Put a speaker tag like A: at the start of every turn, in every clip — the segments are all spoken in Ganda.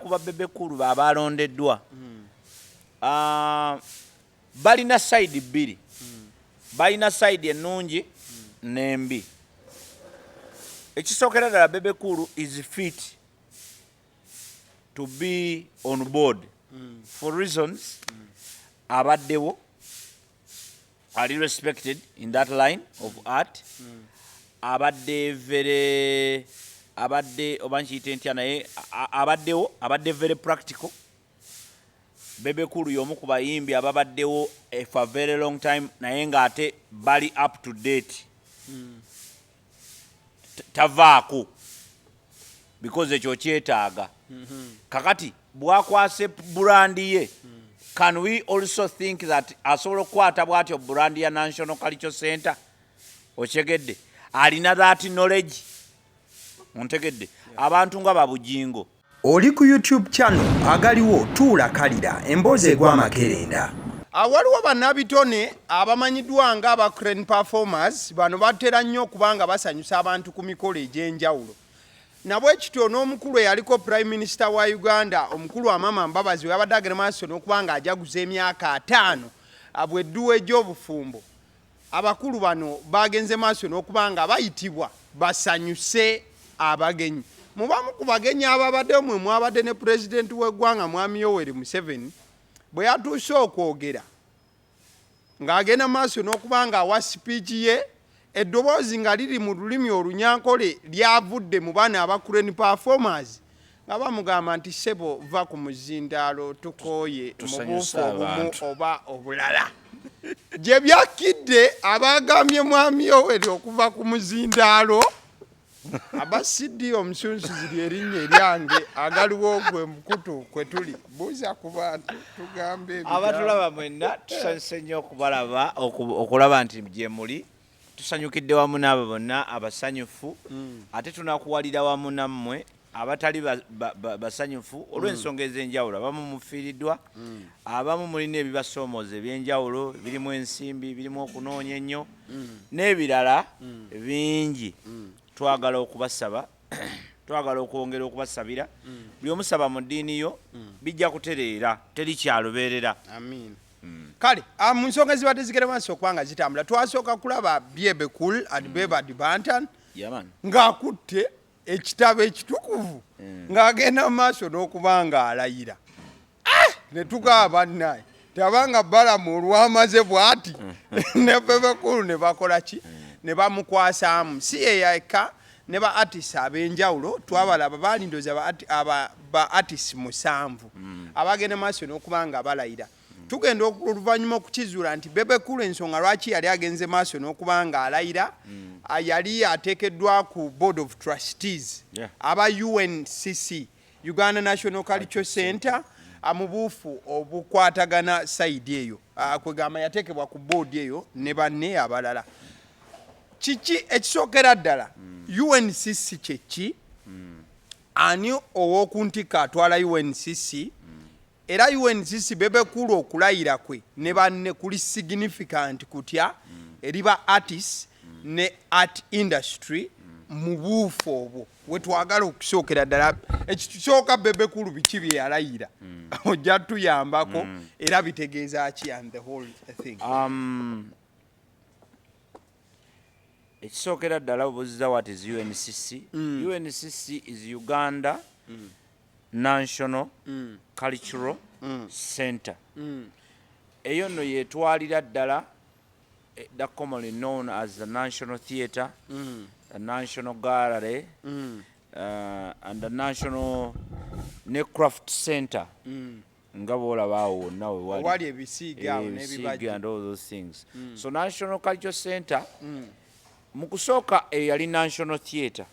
A: kuba Bebe kulu abalondeddwa balina side bbiri balina side ennungi n'embi. Ekisookera ddala Bebe kulu is fit to be on board for reasons abaddewo are respected in that line of art abadde very abadde obanchite ntya naye abaddewo abadde very practical. Bebe kulu y'omu ku bayimbi ababaddewo for a very long time naye ng'ate bali up to date tavaako because ekyo kyetaaga kakati bwakwase burandi ye. Can we also think that asobola okukwata bw'atyo burandi ya National Cultural Center okyegedde alina that knowledge ontegedde abantu nga babujingo.
B: Oli ku YouTube channel agaliwo tuula kalira emboozi egwa makerenda.
C: Waliwo bannabitone abamanyiddwa nga aba crane performers bano batera nnyo okubanga basanyusa abantu ku mikolo egy'enjawulo. Nabwe kityo n'omukulu eyaliko Prime Minister wa Uganda omukulu Amama Mbabazi yabadde agenda maaso n'okubanga ajaguza emyaka 5 abwedduwa egy'obufumbo. Abakulu bano bagenze maaso n'okubanga bayitibwa basanyuse abagenyi. Mubamu ku bagenyi ababadde mwe mwabadde ne President w'eggwanga Mwami Yoweri Museveni bwe yatuuse okwogera ng'agenda maaso n'okubanga awa speech ye eddoboozi nga liri mu lulimi olunyankole lyavudde mu baana aba crane performers nga bamugamba nti sebo va ku muzindaalo tukooye mu buufu obumu oba obulala. Gye byakidde abagambye Mwami Yoweri okuva ku muzindaalo abasidi omusunsuzi erinnya eryange agaliwo gwe mukutu kwe tuli buuza ku bantu tugambe
A: abatulaba mwenna tusanyuse nnyo okubalaba okulaba nti gye muli tusanyukidde wamu n'abo bonna abasanyufu ate tunakuwalira wamu nammwe abatali basanyufu olw'ensonga ez'enjawulo. Abamu mufiiriddwa abamu mulina ebibasoomooza eby'enjawulo birimu ensimbi birimu okunoonya ennyo n'ebirala bingi. Twagala okubasaba twagala okwongera okubasabira buli omusaba mu ddiini yo bijja kutereera teri kyalubeerera.
C: Amin. Kale mu nsonga ezibadde zigenda maaso okubanga zitambula twasooka kulaba Bebe Cool at Bebe Bantan ng'akutte ekitabo ekitukuvu ng'agenda mu maaso n'okubanga alayira. Ne tugaba bannaye tabanga balamu olwamaze bw'ati ne Bebe Cool ne bakola ki ne bamukwasaamu si yeyaka ne ba artists ab'enjawulo twabalaba balindoza ba artists 7 abagenda maaso n'okubanga balayira. Tugenda oluvannyuma okukizuula nti Bebe Cool ensonga lwaki yali agenze maaso n'okubanga alayira yali ateekeddwa ku Board of Trustees aba UNCC Uganda National Cultural Center mu buufu obukwatagana side eyo kwegamba yateekebwa ku board eyo ne banne abalala. Kiki ekisookera ddala UNCC kyeki ani ow'okuntikka atwala UNCC era UNCC Bebe Cool okulayira kwe ne banne kuli significant kutya eriba artists ne art industry mu buufu obwo wetwagala okusookera ddala ekisooka Bebe Cool biki bye yalayira ojja tuyambako era bitegeeza ki and the whole thing.
A: Ekisookera ddala obuuziza what is UNCC. UNCC is Uganda National Cultural Center. Eyo nno yetwalira ddala the commonly known as the National Theatre, the National Gallery, and the National Craft Center. Nga bw'olabaawo wonna we
C: wali ebisiiga
A: and all those things. So National Cultural Center mu kusooka eyo yali National Theatre.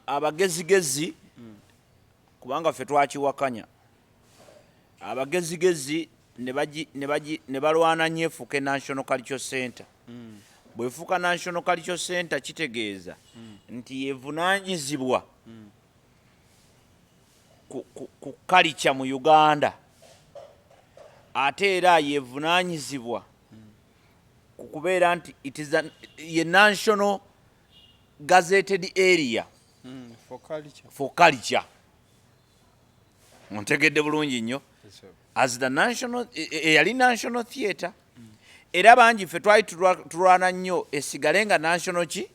A: Abagezigezi kubanga ffe twakiwakanya abagezigezi ne balwana nnyo efuuke National Cultural Center. Bwefuuka National Cultural Center kitegeeza nti yevunaanyizibwa ku culture mu Uganda ate era yevunaanyizibwa ku kubeera nti it is ye national gazetted area
C: for culture.
A: Ontegedde bulungi nnyo. As the national yali national theatre. Era bangi ffe twali tulwana nnyo esigale nga national ki?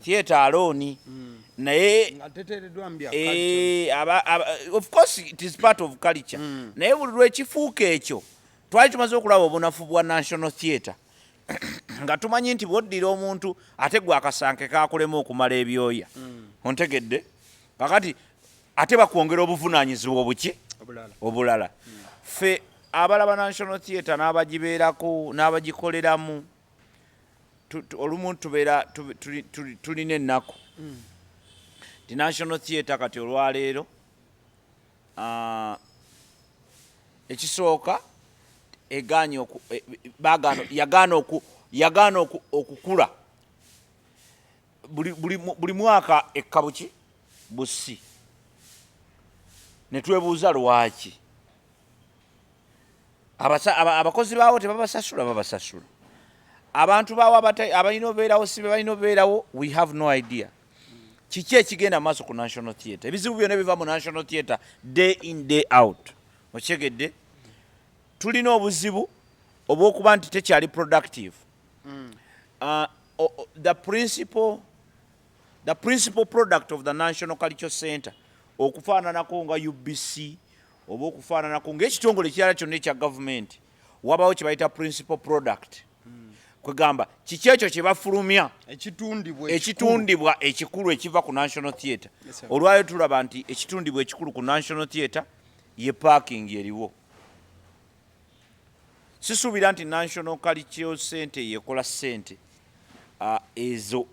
A: Theatre alone. Naye of course it is part of culture. Naye buli lwekifuuka ekyo twali tumaze okulaba obunafu bwa national theatre. Nga tumanyi nti bwoddira omuntu ate gwe akasanke kakulema okumala ebyoya. Ontegedde? Kakati ate bakwongera obuvunaanyizibwa obuki? Obulala. Ffe abalaba national theatre n'abagibeerako n'abagikoleramu olumu tubeera tulina ennaku. Ti national theatre kati olwaleero ekisooka yagaana okukula buli mwaka ekkabuki busi. Ne twebuuza lwaki abakozi baawo babasasula abantu baawo abalina obeerawo si balina obeerawo, we have no idea. Kiki ekigenda maaso ku national theatre? Ebizibu byonna ebiva mu national theatre day in day out. Okyegedde? Tulina obuzibu obw'okuba nti tekyali productive. The principal product of the National Cultural Center okufaananako nga UBC oba okufaananako ng'ekitongole kirala kyonna ekya gavumenti wabawo kye bayita principal product. Kwegamba kiki ekyo kye bafulumya ekitundibwa ekikulu ekiva ku national theatre. Olwayo tulaba nti ekitundibwa ekikulu ku national theatre ye parking eriwo. Sisuubira nti National Cultural Center yekola ssente ezo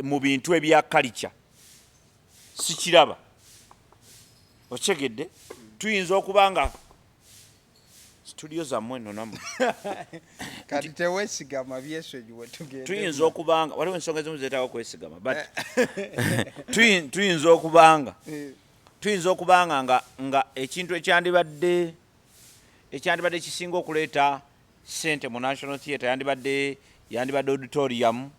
A: mu bintu ebya culture. Sikiraba. Okyegedde? Tuyinza okuba nga studio zammwe nno nammwe
C: kati teweesigama byesonyi we tugende.
A: Tuyinza okubanga waliwo ensonga ezimu zeetaaga okwesigama but tuyinza okubanga nga ekintu ekyandibadde kisinga okuleeta ssente mu National Theatre yandibadde auditorium,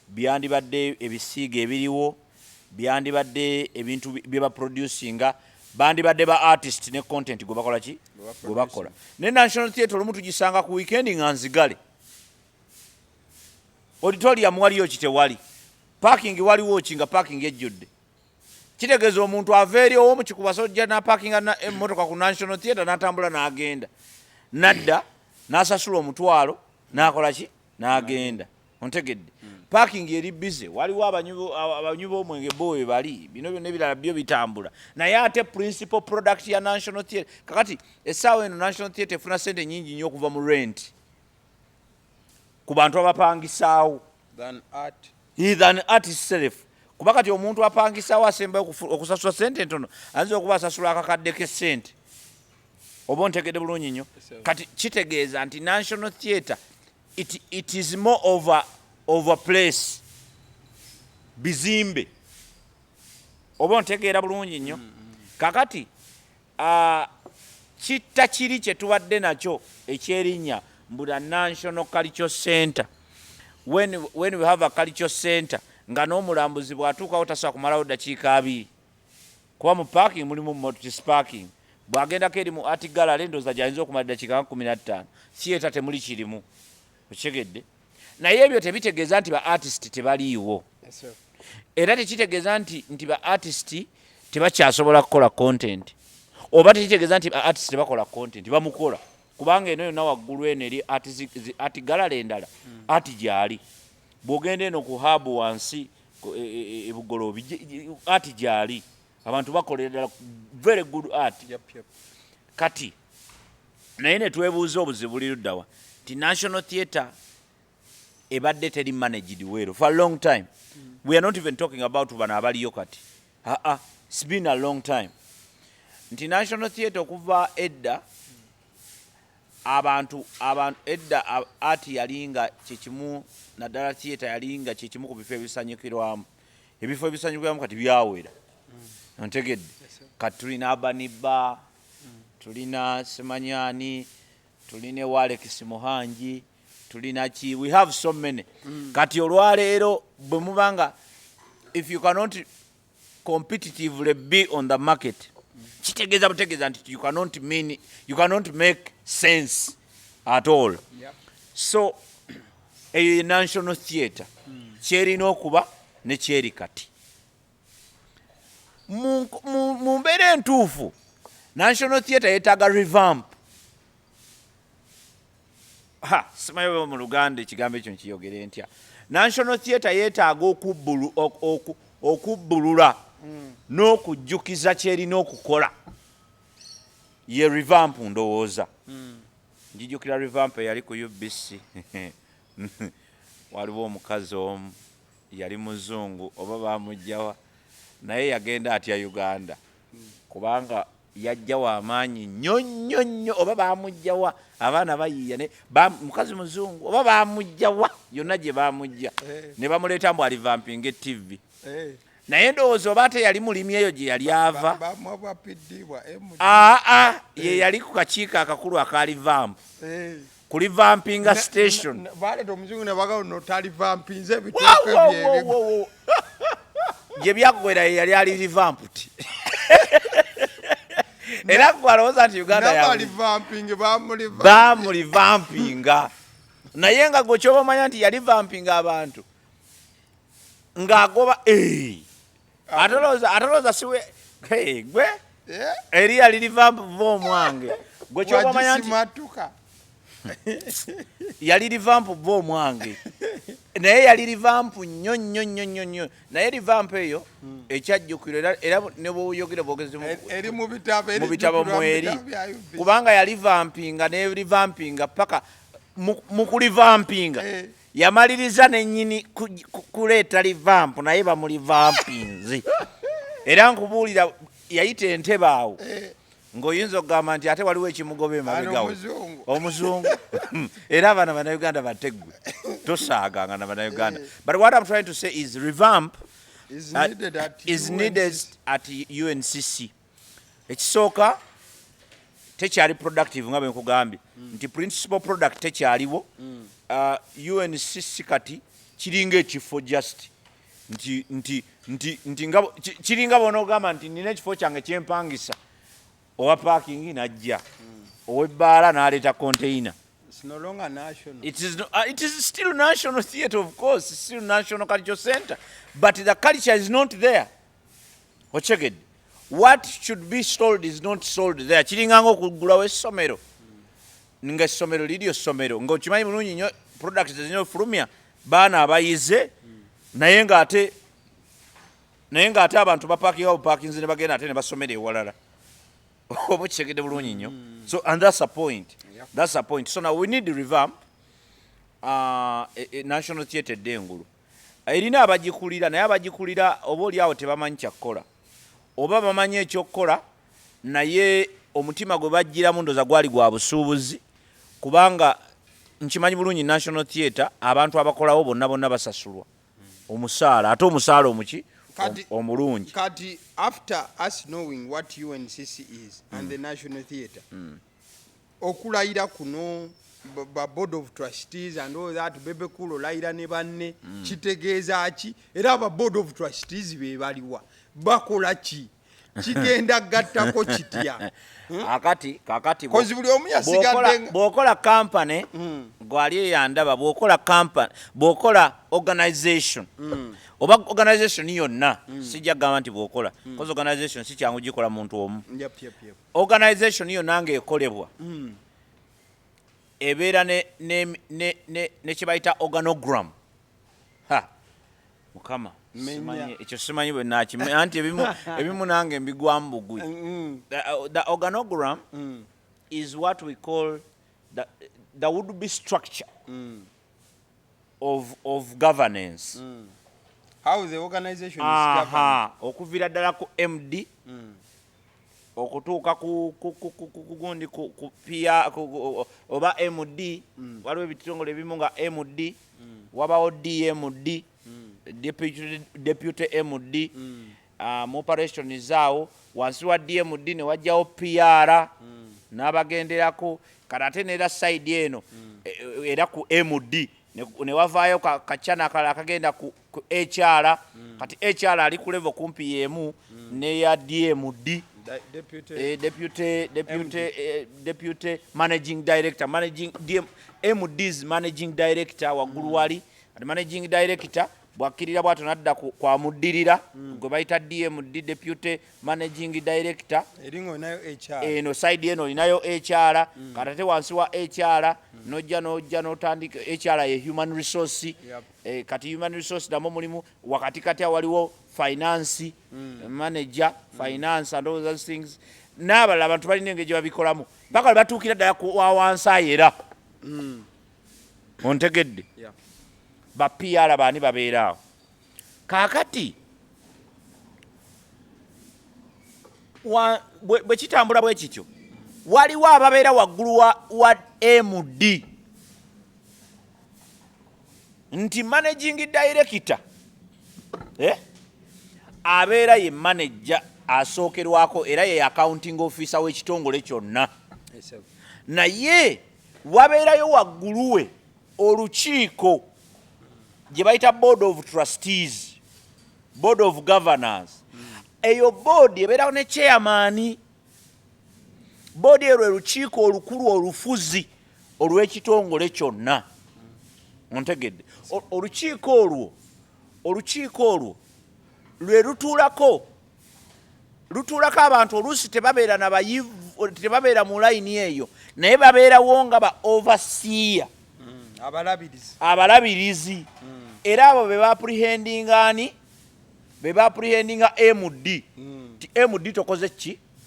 A: byandibadde ebisiiga ebiriwo, byandibadde ebintu bye baproducinga, bandibadde ba artist ne content gwe bakola ki? Gwe bakola. Ne National Theatre olumu tugisanga ku weekend nga nzigale. Auditorium waliyo kitewali. Parking waliwo kinga parking ejjudde. Kitegeeza omuntu aveeri omu kikuba sojja na parking na emmotoka ku National Theatre n'atambula n'agenda. Nadda n'asasula omutwalo n'akola ki? N'agenda. Ontegedde. Parking eri busy. Waliwo abanywi b'omwenge bowe bali. Bino byonna ebirala byo bitambula. Naye ate principal product ya National Theatre. Kakati essaawa eno National Theatre efuna ssente nnyingi nnyo okuva mu rent. Ku bantu abapangisaawo.
C: Than
A: art itself. Kuba kati omuntu apangisaawo asembayo okusasula ssente ntono ayinza okuba asasula akakadde k'essente. Oba ontegedde bulungi nnyo. Kati kitegeeza nti National Theatre it is more of a place. Bizimbe. Oba ontegeera bulungi nnyo. Kakati kitta kiri kye tubadde nakyo ekyerinnya mbula National Cultural Center. When we have a cultural center nga n'omulambuzi bw'atuukawo tasobola kumalawo ddakiika 2 kuba mu parking mulimu multis parking. Bw'agendako eri mu art gallery ndowooza gy'ayinza okumala ddakiika 15. Theatre temuli kirimu. Okigedde? Naye ebyo tebitegeeza nti ba artist tebaliiwo. Era tekitegeeza nti ba artist tebakyasobola kukola content. Oba tekitegeeza nti ba artist tebakola content. Bamukola. Kubanga eno yonna waggulu eno eri art gallery endala art gyali. Bw'ogenda eno ku hub wansi ebugoloobi art gyali. Abantu bakolera very good art. Kati naye ne twebuuza obuzibu buli luddawa ti National Theatre ebadde teri managed well for a long time. We are not even talking about bana abaliyo kati. It's been a long time. Nti National Theatre okuva edda abantu edda art yalinga kyekimu naddala theatre yalinga kyekimu ku bifo ebisanyukirwamu. Ebifo ebisanyukirwamu kati byawera. Ontegedde. Kati tulina Abaniba, tulina Semanyani, tulina Aleese Muhangi, tulina we have so many. Kati olwaleero bwe mubanga if you cannot competitively be on the market. Kitegeeza butegeeza nti you cannot make sense at all.
C: Yep.
A: So a national theatre kyerina okuba ne kyeri kati. Mu mbeera entuufu national theatre yeetaaga revamp. Simanyi mu Luganda ekigambo ekyo nkiyogere ntya. National theatre yeetaaga okubbulula n'okujjukiza kyerina okukola. Ye revamp ndowooza. Njijukira revamp eyali ku UBC. Waliwo omukazi omu yali muzungu oba baamugjawa naye yagenda atya Uganda kubanga yajja w'amaanyi nnyo oba baamugjawa abaana bayiiya mukazi muzungu oba baamugjawa yonna gye baamugja ne bamuleeta mbu alivampinga TV. Naye ndowooza oba ate yali mulimi eyo gye yali ava. Ye yali ku kakiiko akakulu akalivampu ku livampinga station. Gye byaggwera ye yali ali rivamputi. Era gwalowooza nti Uganda bamulivampinga. Naye nga gwe kyoba omanya nti yalivampinga abantu ng'agoba atolooza siwe gwe eri yali livampu omwange gwe kyoba omanya nti yali livampu omwange naye yali livampu nnyo naye livampu eyo ekyajjukirwa era ne bw'oyogera bwogezi mu bitabo mweri kubanga yalivampinga ne livampinga paka mu kulivampinga yamaliriza nennyini kuleeta livampu naye bamulivampinze. Era nkubuulira yayita entebe awo ng'oyinza okugamba nti ate waliwo ekimugoba emabegawo omuzungu. Era abaana bannayuganda bateggwe tosaaganga na bannayuganda. But what I'm trying to say is revamp is needed at UNCC. Ekisooka tekyali productive nga bwe nkugambye nti principal product tekyaliwo. UNCC kati kiringa ekifo just nti kiringa bonoogamba nti nina ekifo kyange kyempangisa owa parking najja ow'ebbaala n'aleeta container.
C: It's no longer national.
A: It is still national theatre, of course. It's still national cultural center, but the culture is not there. Ocheged. What should be sold is not sold there. Kiringa ng'okugulawo essomero. Nga essomero liri essomero ng'okimanyi bulungi nnyo products ezinyofulumya baana abayize naye ng'ate abantu bapakinga bupakinze ne bagenda ate ne basomera ewalala. Oba kitegedde bulungi nnyo. So and that's a point. Yep. That's a point. So now we need to revamp national theatre dengulu. Erina abagikulira naye abagikulira oba oli awo tebamanyi kyakukola oba bamanyi ekyokukola naye omutima gwe bajjiramu ndoza gwali gwa busuubuzi kubanga nkimanyi bulungi national theatre abantu abakolawo bonna basasulwa omusaala ate omusaala omuki omulungi.
C: Kati after us knowing what UNCC is and the national theatre okulayira kuno board of trustees and all that Bebe kulo layira ne banne kitegeeza ki era ba board of trustees be baliwa bakola ki kigenda gattako kitya
A: kakati
C: kozi buli omu yasigadde
A: bw'okola company gwali eyandaba bw'okola organization oba organization yonna sijja gamba nti bw'okola kozi organization si kyangu gikola muntu omu. Organization yonna ng'ekolebwa ebeera ne kye bayita organogram. Mukama ekyo simanyi bwe nakimanya anti ebimu nange mbigwamu bugwi. The organogram is what we call the would-be structure of governance.
C: How the organization is governed.
A: Okuviira ddala ku MD okutuuka ku gundi ku PIA oba MD waliwo ebitongole ebimu nga MD wabawo DMD deputy MD mu operation zaawo wansi wa DMD ne wajjawo PR n'abagenderako kati ate neera side eno era ku MD ne wavaayo kacana akala akagenda ku ku HR kati HR ali ku level kumpi yemu ne ya DMD deputy managing director MD's managing director waggulu wali managing director bwakirira bwato nadda kwa muddirira gwe bayita DMD deputy managing director
C: eringo nayo HR
A: eno side eno inayo HR katate wansi wa HR nojja notandika HR ye human resource kati human resource damo mulimu wakati kati waliwo finance manager finance and all those things nabala abantu bali nengeje babikolamu mpaka batukira ddala wa wansayera ontegedde ba PR bani babeeraawo kaakati bwe kitambula bwe kityo waliwo ababeera waggulu wa MD nti managing director abeera ye manager asookerwako era ye accounting officer w'ekitongole kyonna naye wabeerayo waggulu we olukiiko gye bayita board of trustees board of governors eyo board ebeerawo ne chairman board erwo lukiiko olukulu olufuzi olw'ekitongole kyonna ontegedde olukiiko olwo lwe lutuulako abantu oluusi tebabeera nabayivu tebabeera mu layini eyo naye babeerawo nga ba overseer abalabirizi era abo be baapprehendinga MD ti MD tokoze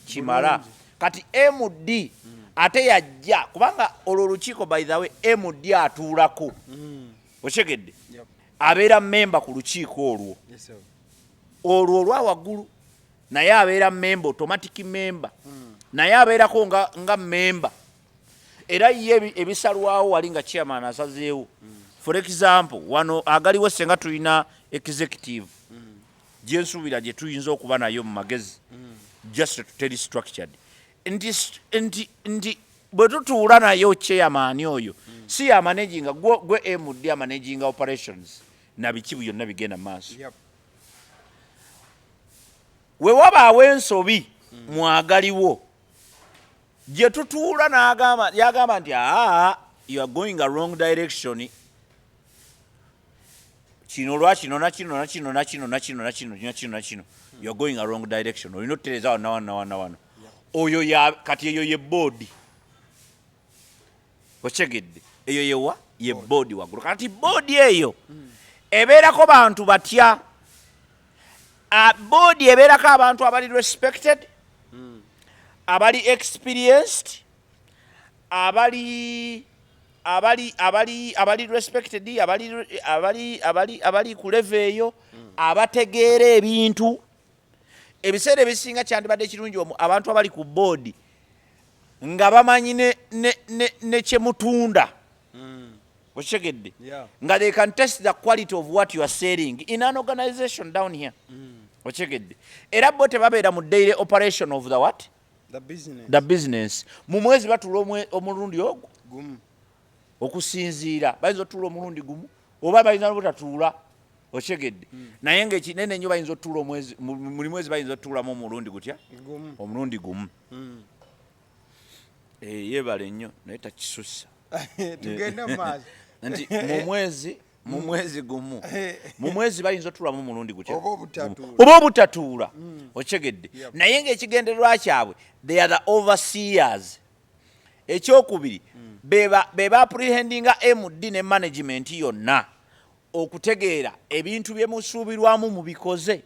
A: kimala kati MD ate yajja kubanga olwo olukiiko by the way MD atuulako okyegedde abeera memba ku lukiiko olwo olwa waggulu naye abeera memba automatic member naye abeerako nga memba era ye ebisalwawo wali nga chairman asazeewo for example wano agaliwo senga tulina executive gyensuubira gye tuyinza okuba nayo mu magezi just to tell structured nti bwe tutuula nayo chairman oyo si ya managing gwe MD managing operations na biki byonna bigenda maaso we wabaawo ensobi mwagaliwo gye tutuula yagamba nti you are going a wrong direction kino lwakino nakino you are going a wrong direction olina otutereeza wano oyo kati eyo ye board okyegedde eyo yewa ye board waggulu kati board eyo ebeerako bantu batya board ebeerako abantu abali respected abali experienced abali respected abali ku level eyo abategeera ebintu ebiseera ebisinga kyandibadde ekirungi abantu abali ku board nga bamanyi ne kyemutunda okitegedde nga they can test the quality of what you are selling in an organization down here okitegedde era bo tebabeera mu daily operation of the what the business mu mwezi batuula omulundi ogwo okusinziira bayinza otuula omulundi gumu oba bayinza butatuula okitegedde naye ngaekinene nnyo bayinza otuula buli mwezi bayinza otuulamu omulundi gutya omulundi gumu yebale nnyo naye takisussa
C: tugende maaso
A: nti mu mwezi gumu mu mwezi bayinza otuulamu omulundi gutya oba obutatuula okitegedde naye ngaekigendererwa kyabwe they are the overseers ekyokubiri be baapprehendinga MD ne management yonna okutegeera ebintu byemusuubirwamu mubikoze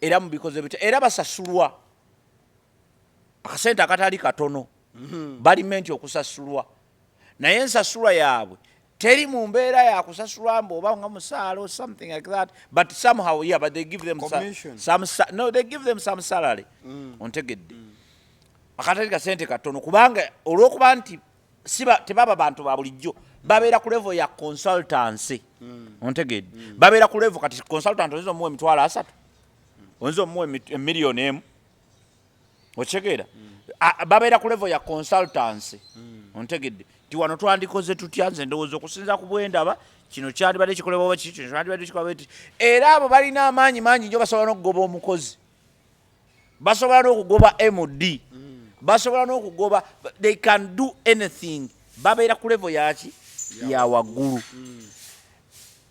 A: era mubikoze bitya era basasulwa akasente akatali katono balimenti okusasulwa naye ensasulwa yaabwe teri mu mbeera ya kusasulwa oba nga musaala or something like that but somehow but they give them they give them some salary ontegedde akatali kasente katono kubanga olw'okuba nti tebaba bantu ba bulijjo babeera ku level ya consultancy ontegedde babeera ku level kati consultant oyinza omuwa $30,000 oyinza omuwa $1,000,000 okitegeera babeera ku level ya consultancy ontegedde ti wano twandikoze tutya nze ndowooza okusinza ku bwendaba kino kyandibadde kikolebwa bwe kino kyandibadde kikolebwa bwe era abo balina amaanyi mangi nnyo basobola n'okugoba omukozi basobola n'okugoba MD basobola n'okugoba they can do anything babeera ku level yaki ya waggulu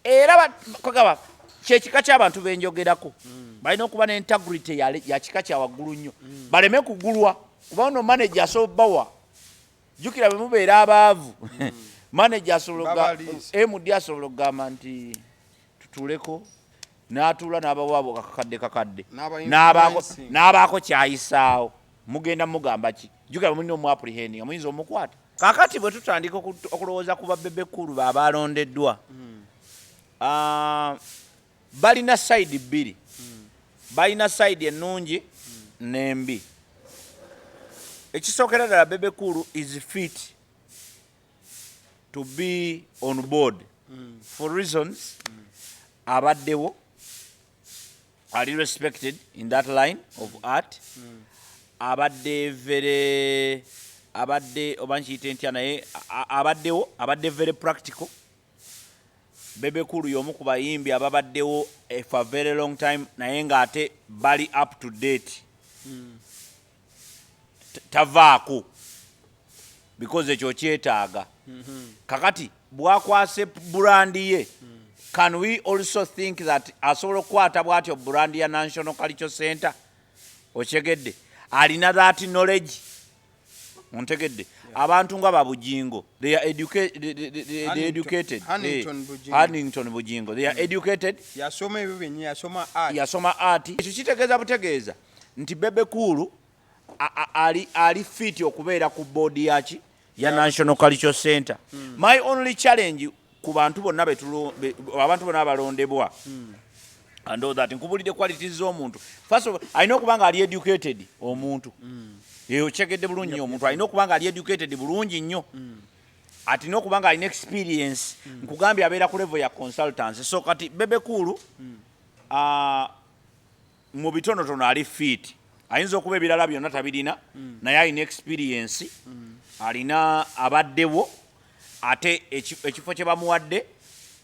A: era kagaba kyekika ky'abantu benjogerako balina okuba n'integrity ya kika kya waggulu nnyo baleme kugulwa kuba ono manager asobola bawa jjukira bwe mubeera abaavu manager asobola MD asobola okugamba nti tutuleko n'atuula n'abawaabo kakadde n'abaako kyayisaawo mugenda mugamba ki jjukira bwe mulina omuapprehending muyinza omukwata kaakati bwe tutandika okulowooza ku babebe kulu baabalondeddwa balina side bbiri balina side ennungi n'embi ekisookera ddala bebe kulu is fit to be on board for reasons abaddewo ali respected in that line of art abadde very abadde obankiyite ntya naye abaddewo abadde very practical bebe kulu y'omu ku bayimbi ababaddewo for a very long time naye ng'ate bali up to date tavaako because ekyo kyetaaga kakati bwakwase burandi ye can we also think that asobola okukwata bw'atyo burandi ya National Cultural Center okyegedde alina that knowledge ontegedde abantu nga babujingo they are educated Huntington bujingo they are educated
C: yasoma ebyo byenye
A: yasoma art ekyo kitegeeza butegeeza nti bebe kulu ali fit okubeera ku board yaki ya National Cultural Center my only challenge ku bantu bonna abantu bonna abalondebwa and all that nkubulidde qualities z'omuntu first of all alina okuba nga ali educated omuntu okyegedde bulungi nnyo omuntu alina okuba nga ali educated bulungi nnyo atina okuba nga alina experience nkugambye abeera ku level ya consultants so kati bebe kulu mu bitonotono ali fit ayinza okuba ebirala byonna tabirina naye alina experience alina abaddewo ate ekifo kye bamuwadde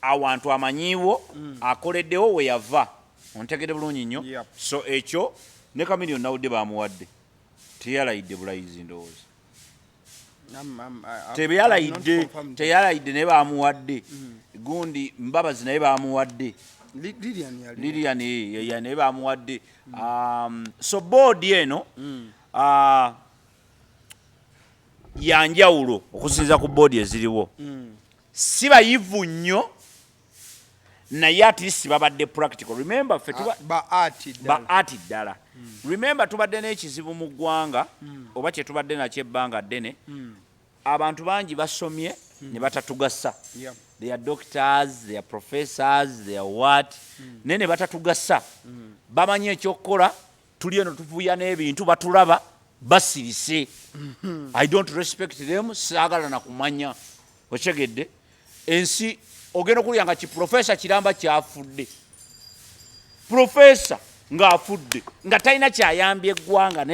A: awantu amanyiiwo akoleddewo we yava ontegedde bulungi nnyo so ekyo ne Kamiliyoni nawudde bamuwadde teyalayidde bulayizi ndowooza teyalayidde naye bamuwadde gundi Mbabazi naye bamuwadde Lilian naye bamuwadde so board eno yanjawulo okusinza ku board eziriwo si bayivu nnyo naye at least babadde practical remember
C: ba art
A: ddala remember tubadde n'ekizibu mu ggwanga oba kye tubadde nakyo ebbanga ddene abantu bangi basomye ne batatugasa they are doctors they are professors they are what ne batatugasa bamanyi ekyokukola tuli eno tuvuya n'ebintu batulaba basirise I don't respect them saagala na kumanya okyegedde ensi ogenda okulya nga kiprofesa kiramba kyafudde profesa ng'afudde nga talina kyayambye eggwanga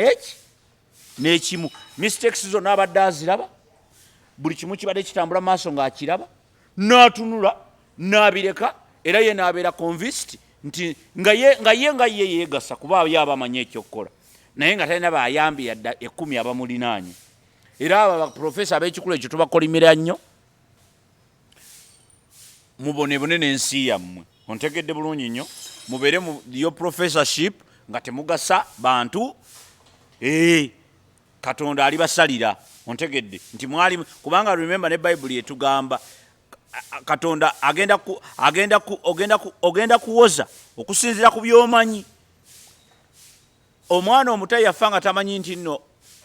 A: n'ekimu mistakes zonna abadde aziraba buli kimu kibadde kitambula maaso ng'akiraba n'atunula n'abireka era ye n'abeera convinced nti nga ye yeegasa kuba yaba amanyi ekyokukola naye nga talina bayambi yadda 10 abamulinaanye era abo baprofesa ab'ekikulu ekyo tubakolimira nnyo mubonebone n'ensi yammwe ontegedde bulungi nnyo mubeere mu yo professorship nga temugasa bantu Katonda alibasalira ontegedde nti mwali kubanga remember ne Bible etugamba Katonda ogenda kuwoza okusinzira ku byomanyi omwana omuto yafanga tamanyi nti nno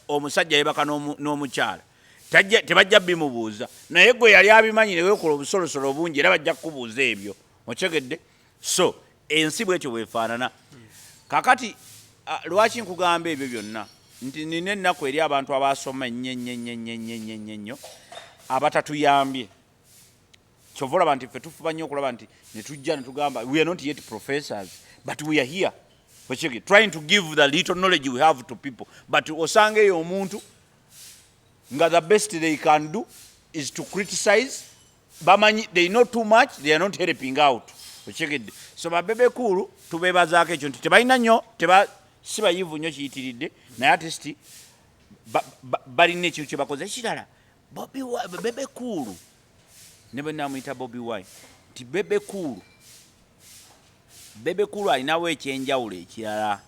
A: omusajja yebaka n'omukyala tebajja bimubuuza naye gwe yali abimanyi ne weekola obusolosolo bungi era bajja kubuuza ebyo okyegedde so ensi bwekyo bwefaanana kakati lwaki nkugamba ebyo byonna nti nina ennaku eri abantu abasoma nnyo abatatuyambye kyova olaba nti ffe tufuba nnyo okulaba nti ne tujja ne tugamba we are not yet professors but we are here trying to give the little knowledge we have to people but osanga eyo omuntu nga the best they can do is to criticize bamanyi they know too much, they are not helping out. Ochegedde. So Bebe Cool tubebazaako ekyo nti tebalina nnyo si bayivu nnyo kiyitiridde naye artist balina ekintu kye bakoze ekirala. Bebe Cool ne bwe namuyita Bobi Wine nti Bebe Cool alinawo ekyenjawulo ekirala.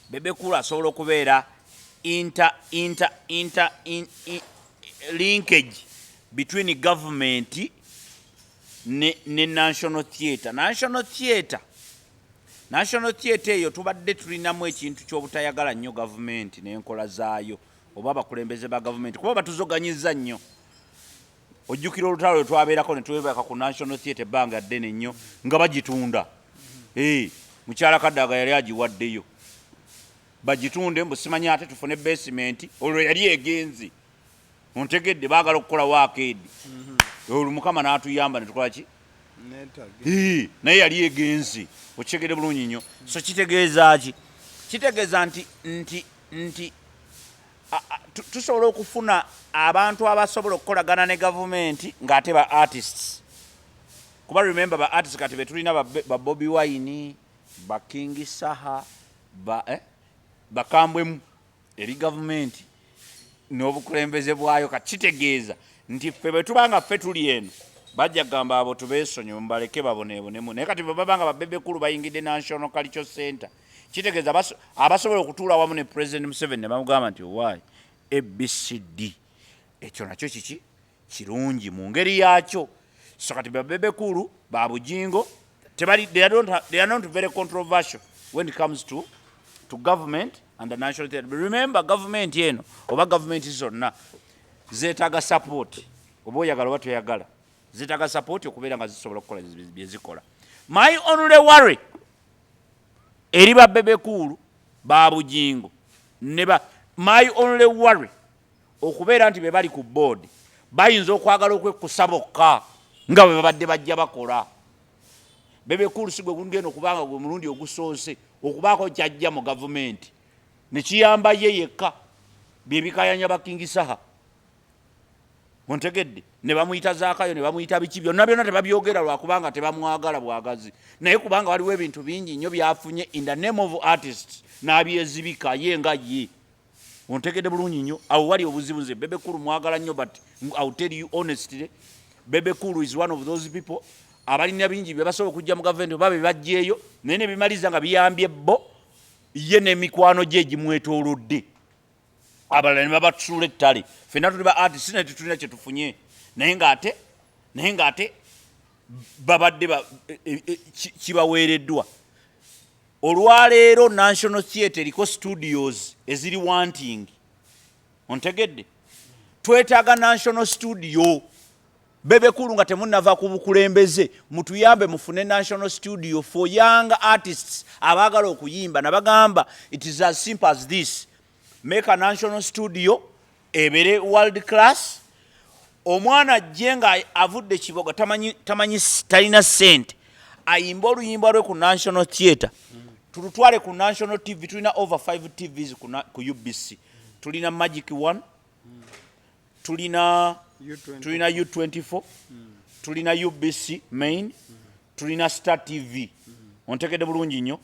A: Bebe Cool asobola okubeera linkage between government ne National Theatre. National Theatre eyo tubadde tulinamu ekintu ky'obutayagala nnyo gavumenti n'enkola zaayo oba abakulembeze ba gavumenti kuba batuzoganyizza nnyo. Ojjukira olutalo lwe twabeerako ne tubeebaka ku National Theatre ebbanga ddene nnyo nga bagitunda. Mukyala Kaddaga yali agiwaddeyo bagitunde mbu simanyi ate tufune basement olwo yali egenzi. Ontegedde baagala okukola waakeedi. Olwo Mukama n'atuyamba ne tukola ki? Naye yali egenzi. Okitegeere bulungi nnyo. So kitegeeza ki? Kitegeeza nti tusobola okufuna abantu abasobola okukolagana ne gavumenti ng'ate ba artists. Kuba remember ba artists kati be tulina ba Bobi Wine, ba King Saha, ba Kambwemu eri gavumenti n'obukulembeze bwayo kakitegeeza nti ffe bwe tubanga ffe tuli eno bajja gamba abo tubeesonye mbaleke baboneebonemu naye kati bwe babanga ba Bebe Cool bayingidde National Cultural Center kitegeeza abasobola okutuula wamu ne President Museveni ne bamugamba nti owaayi ABCD ekyo nakyo kiki kirungi mu ngeri yaakyo. So kati ba Bebe Cool ba bujingo they are not very controversial when it comes to government and the National Theatre. But remember government yeno oba government zonna zeetaaga support oba oyagala oba toyagala zeetaaga support okubeera nga zisobola okukola bye zikola. My only worry eri ba Bebe Cool ba bujingo my only worry okubeera nti be bali ku board bayinza okwagala okwekusa bokka nga bwe babadde bajja bakola. Bebe Cool si gwe gungenda okubanga gwe mulundi ogusoose okubaako kyajja mu gavumenti ne kiyamba ye yekka byebikayanya ba King Saha. Ontegedde ne bamuyita Zaakayo ne bamuyita biki byonna tebabyogera lwakubanga tebamwagala bwagazi naye kubanga waliwo ebintu bingi nnyo byafunye in the name of artists n'abyezibika ye nga ye. Ontegedde bulungi nnyo awo wali obuzibu nze Bebe Cool mwagala nnyo but I'll tell you honestly Bebe Cool is one of those people abalina bingi bye basobola okujja mu gavumenti oba be bajjeeyo naye ne bimaliza nga biyambye bo ye n'emikwano gye egimwetoolodde abalala ne babatusuula ettale. Ffenna tuli ba artist ne tetulina kye tufunye naye ng'ate babadde kibaweereddwa. Olwaleero National Theatre eriko studios eziri wanting. Ontegedde twetaaga National Studio. Bebe Cool nga temunnava ku bukulembeze mutuyambe mufune National Studio for young artists abaagala okuyimba nabagamba it is as simple as this. Make a National Studio ebere world class. Omwana ajje nga avudde kiboga tamanyi talina sente ayimba oluyimba lwe ku National Theatre tulutwale ku National TV. Tulina over 5 TVs ku UBC. Tulina Magic 1 tulina U24 tulina UBC main tulina Star TV. Ontegedde bulungi nnyo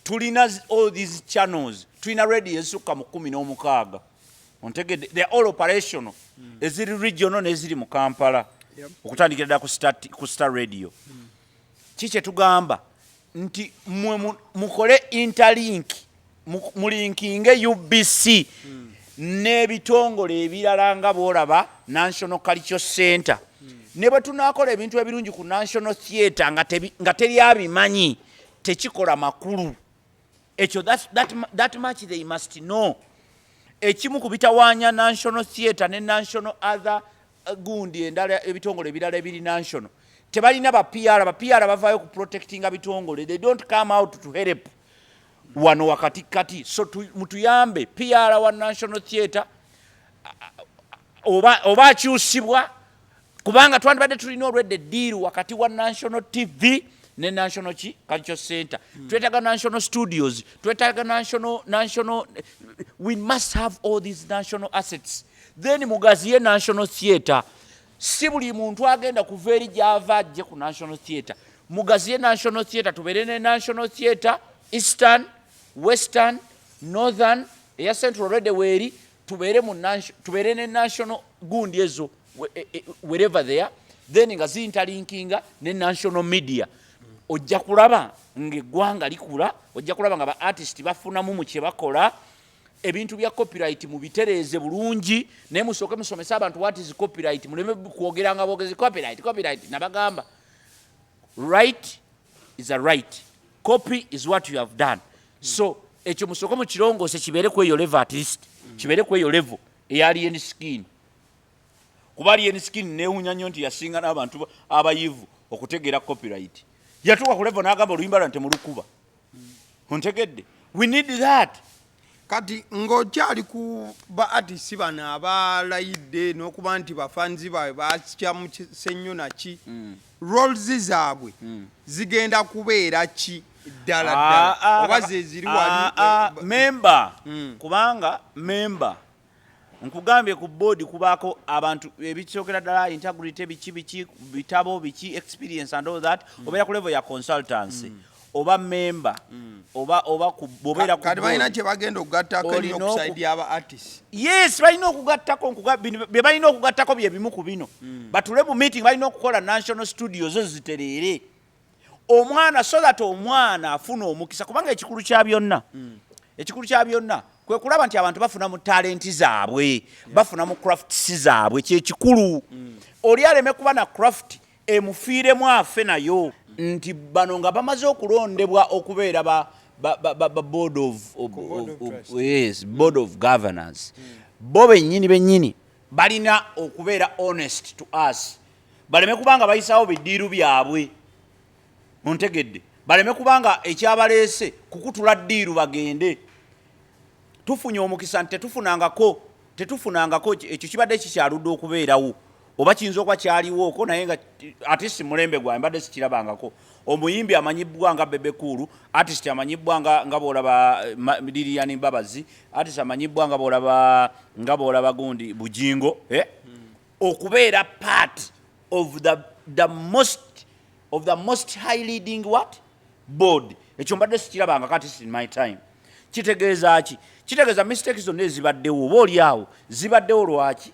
A: tulina all these channels. Tulina radio ezisukka mu 16. Ontegedde they are all operational eziri regional n'eziri mu Kampala okutandikira ddala ku Star Radio. Kiki tugamba nti mukole interlink mulinkinge UBC n'ebitongole ebirala nga bw'olaba National Cultural Center ne bwe tunaakola ebintu ebirungi ku National Theatre nga teri abimanyi tekikola makulu ekyo. That much they must know. Ekimu ku bitawaanya National Theatre ne National other gundi endala ebitongole ebirala ebiri national tebalina ba PR bavaayo ku protectinga bitongole. They don't come out to help wano wakati. So mutuyambe PR wa National Theatre oba akyusibwa kubanga twandibadde tulina already deal wakati wa National TV ne National Cultural Center. Twetaaga National Studios, twetaaga national we must have all these national assets. Then mugaziye National Theatre
D: si buli muntu agenda kuva eri gy'ava ajje ku National Theatre. Mugaziye National Theatre, tubeere ne National Theatre Eastern, Western, Northern, eya Central Red weeri, tubeere ne National gundi ezo wherever there, then nga zinterlinkinga ne national media. Ojja kulaba ng'eggwanga likula, ojja kulaba nga ba artist bafunamu mu kye bakola, ebintu bya copyright mu bitereeze bulungi, naye musooke musomesa abantu what is copyright, muleme kwogeranga boogezi copyright. Nabagamba right is a right, copy is what you have done. So ekyo musooke mu kirongoose kibeere ku eyo level, at least kibeere ku eyo level eya alien skin. Kuba alien skin neewunya nnyo nti yasinga n'abantu abayivu okutegeera copyright. Yatuuka ku level n'agamba oluyimba lwange temulukuba. Ontegedde? We need that.
C: Kati ng'okyali ku ba artist bano abalayidde n'okuba nti bafanzi baabwe bakya mu kisenyo naki, roles zaabwe zigenda kubeera ki ddala oba ze ziri wali
A: member kubanga member nkugambye ku board kubaako abantu ebikyokera ddala integrity biki bitabo biki experience and all that, obeera ku level ya consultancy oba member oba kubobeera ku
C: kati balina kye bagenda okugattako ennyo okusaidia aba artist.
A: Yes, balina okugattako bye balina okugattako bye bimu ku bino. Batule mu meeting balina okukola national studios ziterere omwana, so that omwana afuna omukisa, kubanga ekikulu kya byonna kwe kulaba nti abantu bafuna mu talenti zaabwe, bafuna mu crafts zaabwe, kyekikulu. Oli aleme kuba na craft emufiiremu afe nayo, nti bano nga bamaze okulondebwa okubeera board of governors. Bo bennyini balina okubeera honest to us, baleme kubanga bayisaawo biddiiru byabwe. Ontegedde? Baleme kubanga ekyabaleese kukutula ddiiru bagende. Tufunye omukisa nti tetufunangako ekyo kibadde kikyaludde okubeerawo, oba kiyinza okuba kyaliwooko naye nga artist mulembe gwange mbadde sikirabangako. Omuyimbi amanyibwa nga Bebe Kulu, artist amanyibwa nga boolaba Lilian Mbabazi, artist amanyibwa nga boolaba gundi Bujingo, okubeera part of the most high leading what board. Ekyo mbadde sikirabangako artist in my time. Kitegeeza ki? Kitegeeza mistakes zonna ezibaddewo oba oliawo zibaddewo lwaki?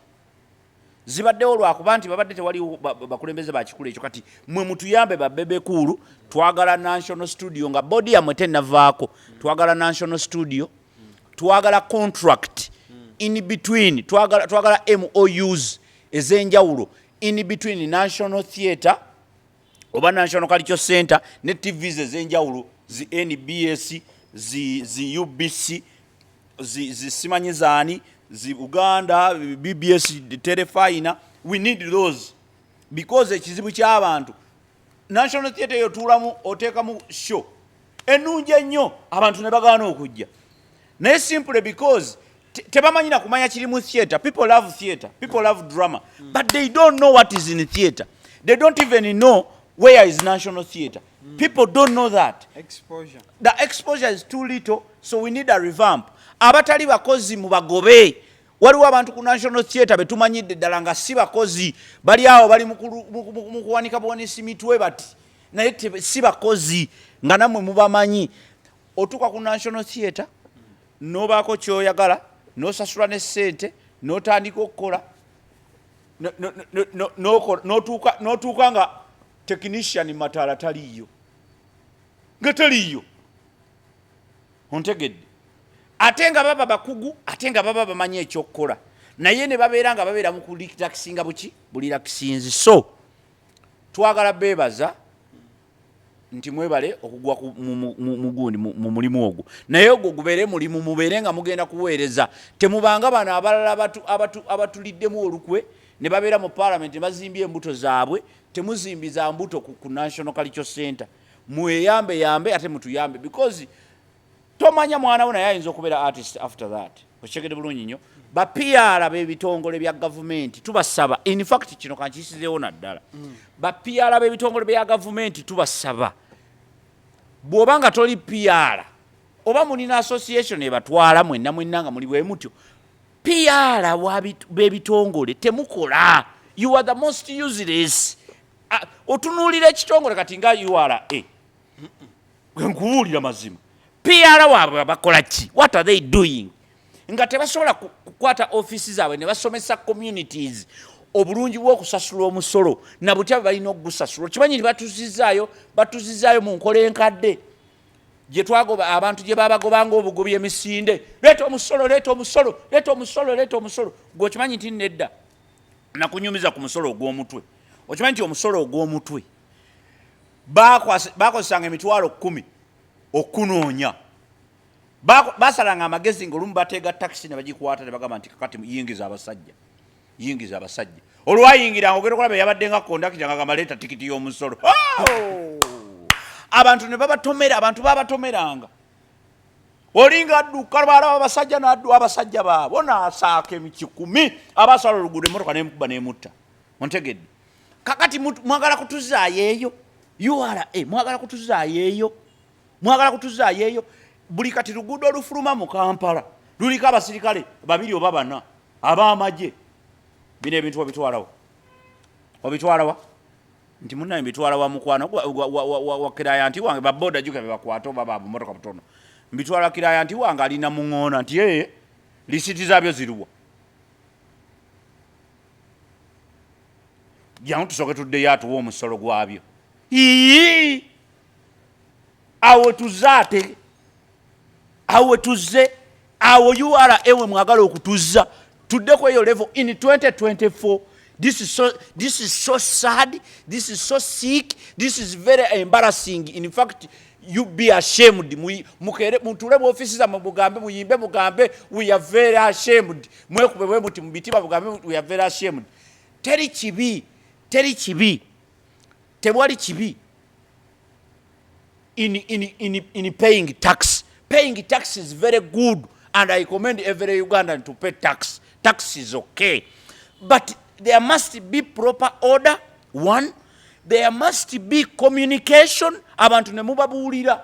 A: Zibaddewo lwakuba nti babadde tewaliwo bakulembeze bakikulu ekyo. Kati mwe mutuyambe ba Bebe Kulu, twagala national studio nga body yamwe tennavaako, twagala national studio, twagala contract in between, twagala MOUs ez'enjawulo in between National Theatre oba National Cultural Center ne TVs ez'enjawulo, zi NBS, zi UBC, zi Simanyizaani, zi Uganda, BBS, Telefina. We need those because ekizibu ky'abantu National Theatre yotuulamu oteekamu show ennungi ennyo abantu ne bagaana okujja, naye simply because tebamanyi na kumanya kiri mu theatre. People love theatre, people love drama, but they don't know what is in theatre. They don't even know where is National Theatre. People don't know that.
C: Exposure.
A: The exposure is too little, so we need a revamp. Abatali bakozi mu bagobe. Waliwo abantu ku National Theatre betumanyidde ddala nga si bakozi, bali awo bali mu kuwanika buwanisi mitwe bati, naye si bakozi nga nammwe mubamanyi. Otuuka ku National Theatre n'obaako kyoyagala, n'osasula ne ssente, n'otandika okukola, n'otuuka nga technician Mataala taliyo, nga taliyo. Ontegedde? Ate nga baba bakugu, ate nga baba bamanyi ekyokukola, naye ne babeera nga babeera mu kulitakisinga buli lakisinzi. So twagala beebaza nti mwebale okugwa mugundi mu mulimu ogwo, naye ogwo gubeere mulimu, mubeere nga mugenda kuweereza. Temubanga bano abalala abatuliddemu olukwe ne babeera mu parliament ne bazimbye embuto zaabwe. Temuzimbiza mbuto ku National Cultural Center. Mweyambe ate mutuyambe, because tomanya mwana we naye ayinza okubeera artist after that. Okitegedde bulungi nnyo. Ba PR b'ebitongole bya gavumenti tubasaba, in fact kino kankiyisizeewo naddala, ba PR b'ebitongole bya gavumenti tubasaba, bw'oba nga toli PR oba mulina association ebatwala mwenna nga muli bwe mutyo, PR b'ebitongole temukola.
D: You are the most useless. Otunuulira ekitongole kati nga URA. Nkuwulira mazima. PR waabwe bakola ki? What are they doing? Nga tebasobola kukwata offices zaabwe ne basomesa communities obulungi bw'okusasula omusolo na butya balina okugusasula. Okimanyi nti batuzizaayo mu nkola enkadde gye twagoba abantu gye babagobanga obugobi emisinde. Leeta omusolo, leeta omusolo, leeta omusolo, leeta omusolo. Gwe okimanyi nti nedda nakunyumiza ku musolo ogw'omutwe. Okimanyi nti omusolo ogw'omutwe bakozesanga emitwalo 10 okunoonya. Basalanga amagezi ng'olumu bateega taxi ne bagikwata ne bagamba nti kakati yingiza abasajja. Yingiza abasajja. Olwayingira ogenda okulaba yabadde nga kondakita ng'agamba leeta tikiti y'omusolo. Abantu ne babatomera, abantu babatomeranga. Olinga adduka balaba abasajja n'addu abasajja baabo n'asaaka emikikumi abasala oluguudo emmotoka n'emukuba n'emutta. Ontegedde. Kakati mwagala kutuzaayo eyo. URA mwagala kutuzaayo eyo. Mwagala kutuzaayo eyo. Buli kati luguudo olufuluma mu Kampala luliko abasirikale 2 oba 4 ab'amagye. Bino ebintu obitwalawo. Obitwalawa? Nti munnaye mbitwalawa mukwano wa kirayanti wange baboda juka bebakwata oba babu motoka butono. Mbitwala kirayanti wange alina muŋŋoona nti lisiti zaabyo ziruwa. Jangu tusooke tuddeyo atuwa omusolo gwabyo. Awo tuzaate. Awo tuzze. Awo URA ewe mwagala okutuzza. Tuddeko eyo level in 2024. This is so sad. This is so sick. This is very embarrassing. In fact, you be ashamed. Mutule mu offices mu Bugambe, muyimbe Bugambe, we are very ashamed. Mwekube bwe muti mubitiba Bugambe, we are very ashamed. Teri chibi. Tebwali chibi. In paying tax. Paying tax is very good, and I commend every Ugandan to pay tax. Tax is okay. But there must be proper order. 1, there must be communication. Abantu ne mubabuulira.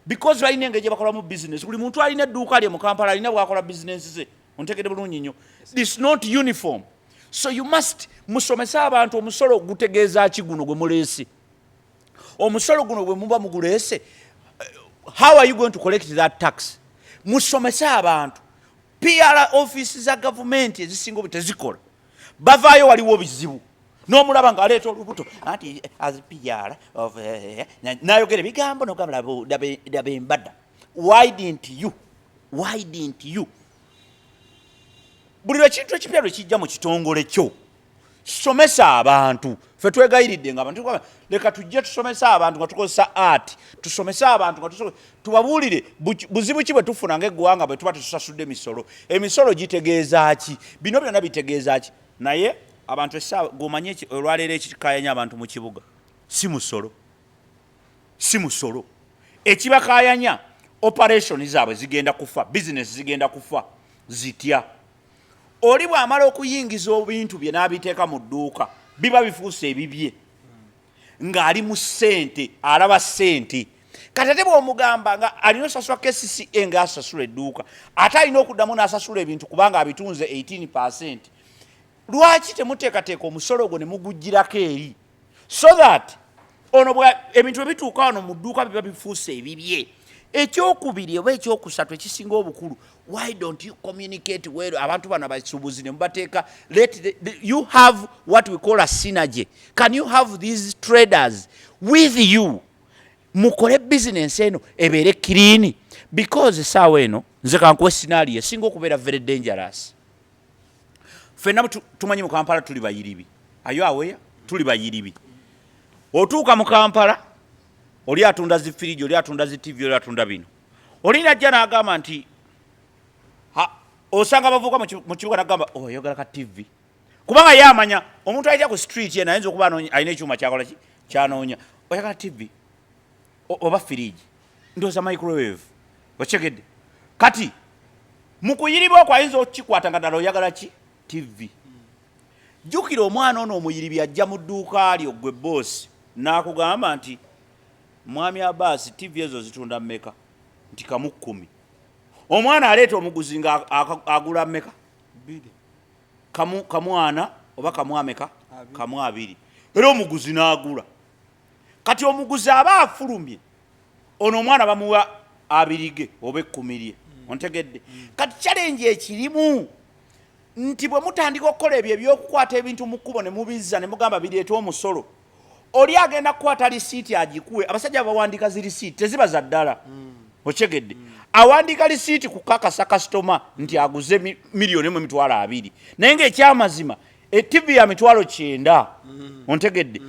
D: Because balina engeri gye bakola mu business. Buli muntu alina edduuka lye mu Kampala alina bw'akola business ze. Ontegedde bulungi nnyo. It's not uniform. So you must musomesa abantu omusolo gutegeeza ki guno gwe muleese. Omusolo guno gwe muba muguleese. How are you going to collect that tax? Musomesa abantu. PR offices za government ezisinga obutezikola. Bavaayo waliwo bizibu. N'omulaba ng'aleeta olubuto. Anti as PR of n'ayogera ebigambo n'ogamba daba embadda. Why didn't you? Buli lwekintu ekipya lwe kijja mu kitongole kyo. Somesa abantu. Ffe twegayiridde ng'abantu leka tujje tusomesa abantu nga tukozesa art. Tusomesa abantu nga tubabuulire buzibu ki bwe tufuna ng'eggwanga bwe tuba tusasudde emisolo. Emisolo gitegeeza ki? Bino byonna bitegeeza ki? Naye abantu essaawa g'omanye olwaleero ekikayanya abantu mu kibuga. Si musolo. Ekibakayanya operation zaabwe zigenda kufa, business zigenda kufa, zitya. Oli bw'amala okuyingiza ebintu bye n'abiteeka mu dduuka biba bifuuse ebibye ng'ali mu ssente alaba ssente kati ate bw'omugamba nga alina osasula KCCA ng'asasula edduuka ate alina okuddamu n'asasula ebintu kubanga abitunze 18%. Lwaki temuteekateeka omusolo gwo ne mugugirako eri so that ono ebintu bwe bituuka wano mu dduuka biba bifuuse ebibye. Ekyokubiri oba ekyokusatu ekisinga obukulu, why don't you communicate well? Abantu bano basubuzi ne mubateeka, you have what we call a synergy. Can you have these traders with you? Mukole business eno ebeere clean, because essaawa eno nze kankuwa scenario esinga okubeera very dangerous. Ffenna tumanyi mu Kampala tuli bayiribi. Are you aware? Tuli bayiribi. Otuuka mu Kampala oli atunda zifiriji, oli atunda TV, oli atunda bino. Oli najja n'agamba nti osanga bavuka mu kibuga n'agamba oyagala ka TV. Kubanga yamanya omuntu ajja ku street yena ayinza okuba alina ekyuma kyakola ki kyanoonya. Oyagala TV oba firiji. Ndooza microwave. Okyegedde. Kati mu kuyiribwa okwo ayinza okikwata nga ddala oyagala ki TV. Jjukira omwana ono omuyiribi ajja mu dduuka lyo gwe boss n'akugamba nti Mwami Abbas TV ezo zitunda mmeka? Nti kamu 10. Omwana aleeta omuguzi nga agula mmeka? 2. Kamu ana oba kamu ameka kamu 2 era omuguzi n'agula kati omuguzi aba afulumye ono omwana bamuwa 2 oba 10 ontegedde kati challenge ekirimu nti bwe mutandika okukola ebyo ebyokukwata ebintu mu kkubo ne mubizza ne mugamba bireeta omusolo oli agenda kukwata lisiiti agikuwe abasajja bawandika zirisiiti teziba za ddala okyegedde awandika lisiiti kukakasa kasitoma nti aguze $1,200,000 naye ng'ekyamazima TV ya $900 ontegedde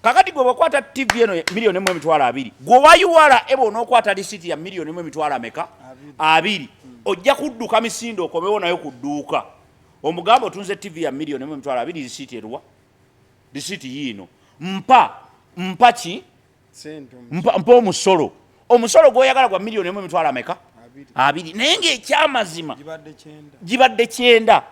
D: kakati gwe bakwata TV eno $1,200,000 gwe wayuwala ebo onookwata lisiiti ya $1,200,000 ojja kudduka misindo okomewo nayo ku dduuka omugambo otunze TV ya $1,200,000 lisiiti eruwa lisiiti yiino mpa ki mpa omusolo gw'oyagala gwa $1,200,000 naye ng'ekyamazima gibadde 9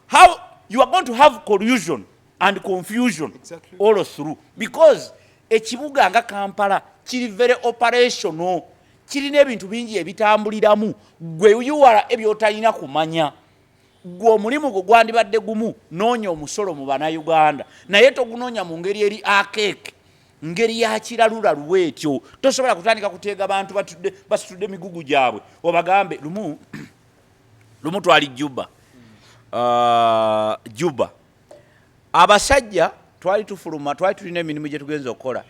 D: how you are going to have collusion and confusion all through because ekibuga nga Kampala kiri very operational kirina ebintu bingi ebitambuliramu gwe yuwala ebyotalina kumanya gwe omulimu gwe gwandibadde gumu noonya omusolo mu Bannayuganda naye togunoonya mu ngeri eri akeeke ngeri ya kiralulalu etyo tosobola kutandika kuteega abantu basitudde migugu gyabwe obagambe lumu twali Juba abasajja twali tufuluma twali tulina emirimu gye tugenza okukola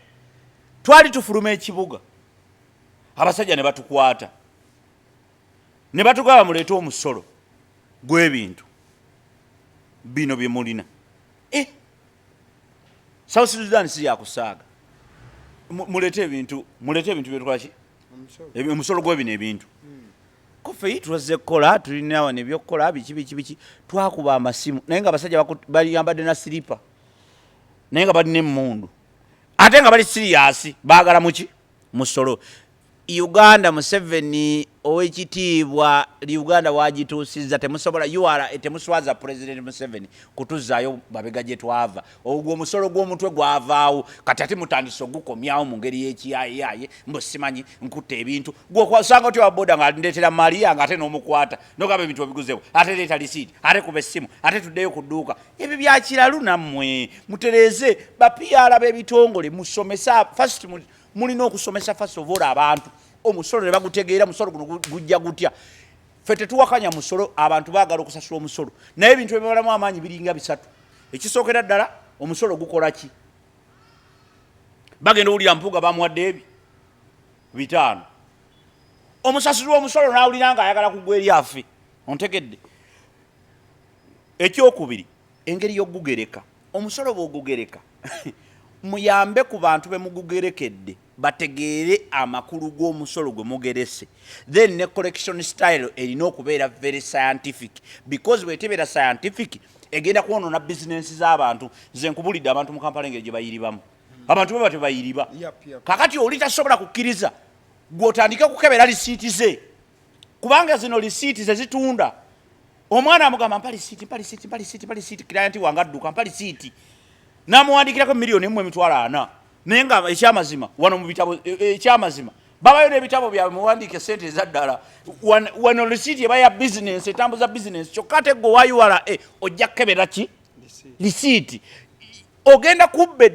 D: twali tufuluma ekibuga abasajja ne batukwata ne batugaba muleeta omusolo gw'ebintu bino bye mulina South Sudan si yakusaaga mulete ebintu byetukola ki omusolo gw'ebino ebintu kofe tuwazze kukola tulina wano ebyokukola biki twakuba amasimu naye nga abasajja bayambadde na silipa naye nga balina emmundu ate nga bali siriyasi baagala muki musolo Uganda Museveni owekitiibwa Uganda wagituusizza temusobola URA temuswaza President Museveni kutuzaayo babega gye twava ogwo omusolo gw'omutwe gwavaawo kati ate mutandise ogukomyawo mu ngeri y'ekiyaye mbosimanyi nkutte ebintu gw'okwasanga otyo waboda nga ndeetera mali yange ate n'omukwata nogamba ebintu obiguzewo ate leeta lisiiti ate kuba essimu ate tuddeyo ku dduuka ebyo byakiralu nammwe mutereeze bapiyaala b'ebitongole musomesa first mulina okusomesa first of all abantu omusolo ne bagutegeera musolo guno gujja gutya ffe tetuwakanya musolo abantu baagala okusasula omusolo naye ebintu ebibalamu amaanyi biringa 3 ekisookera ddala omusolo gukola ki bagenda owulira mpuuga bamuwadde 5 omusasuli w'omusolo n'awulira nga ayagala kugwa eri affe ontegedde ekyokubiri engeri y'ogugereka omusolo bw'ogugereka muyambe ku bantu be mugugerekedde bategeere amakulu g'omusolo gwe mugerese then ne collection style erina okubeera very scientific because bwetebeera scientific egenda kwonona business z'abantu nze nkubulidde abantu mu Kampala engeri gye bayiribamu abantu be batebayiriba kakati oli tasobola kukkiriza gw'otandike kukebera lisiiti ze kubanga zino lisiiti ze zitunda omwana amugamba mpa lisiiti client wange adduka mpa lisiiti namuwandikirako $1,400,000 naye nga ekyamazima wano mu bitabo ekyamazima babayo n'ebitabo byabwe muwandiike sente ezaddala wano lisiiti eba ya business etambuza business kyokka ate gwe wayuwala ojja kukebera ki lisiiti ogenda kubba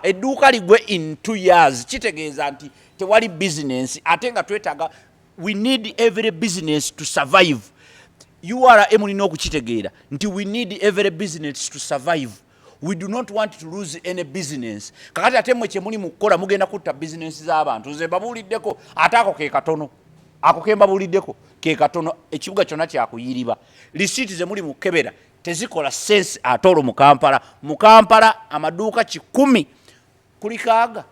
D: edduuka ligwe in 2 years kitegeeza nti tewali business ate nga twetaaga we need every business to survive URA mulina okukitegeera nti we need every business to survive. We do not want to lose any business. Kakati ate mwe kyemuli mu kukola mugenda kutta business z'abantu. Nze babuuliddeko ate ako ke katono. Ako ke mbabuuliddeko ke katono ekibuga kyonna kyakuyiriba. Lisiiti ze muli mu kebera tezikola sense atolo mu Kampala. Mu Kampala amaduuka 10 kuli kaaga.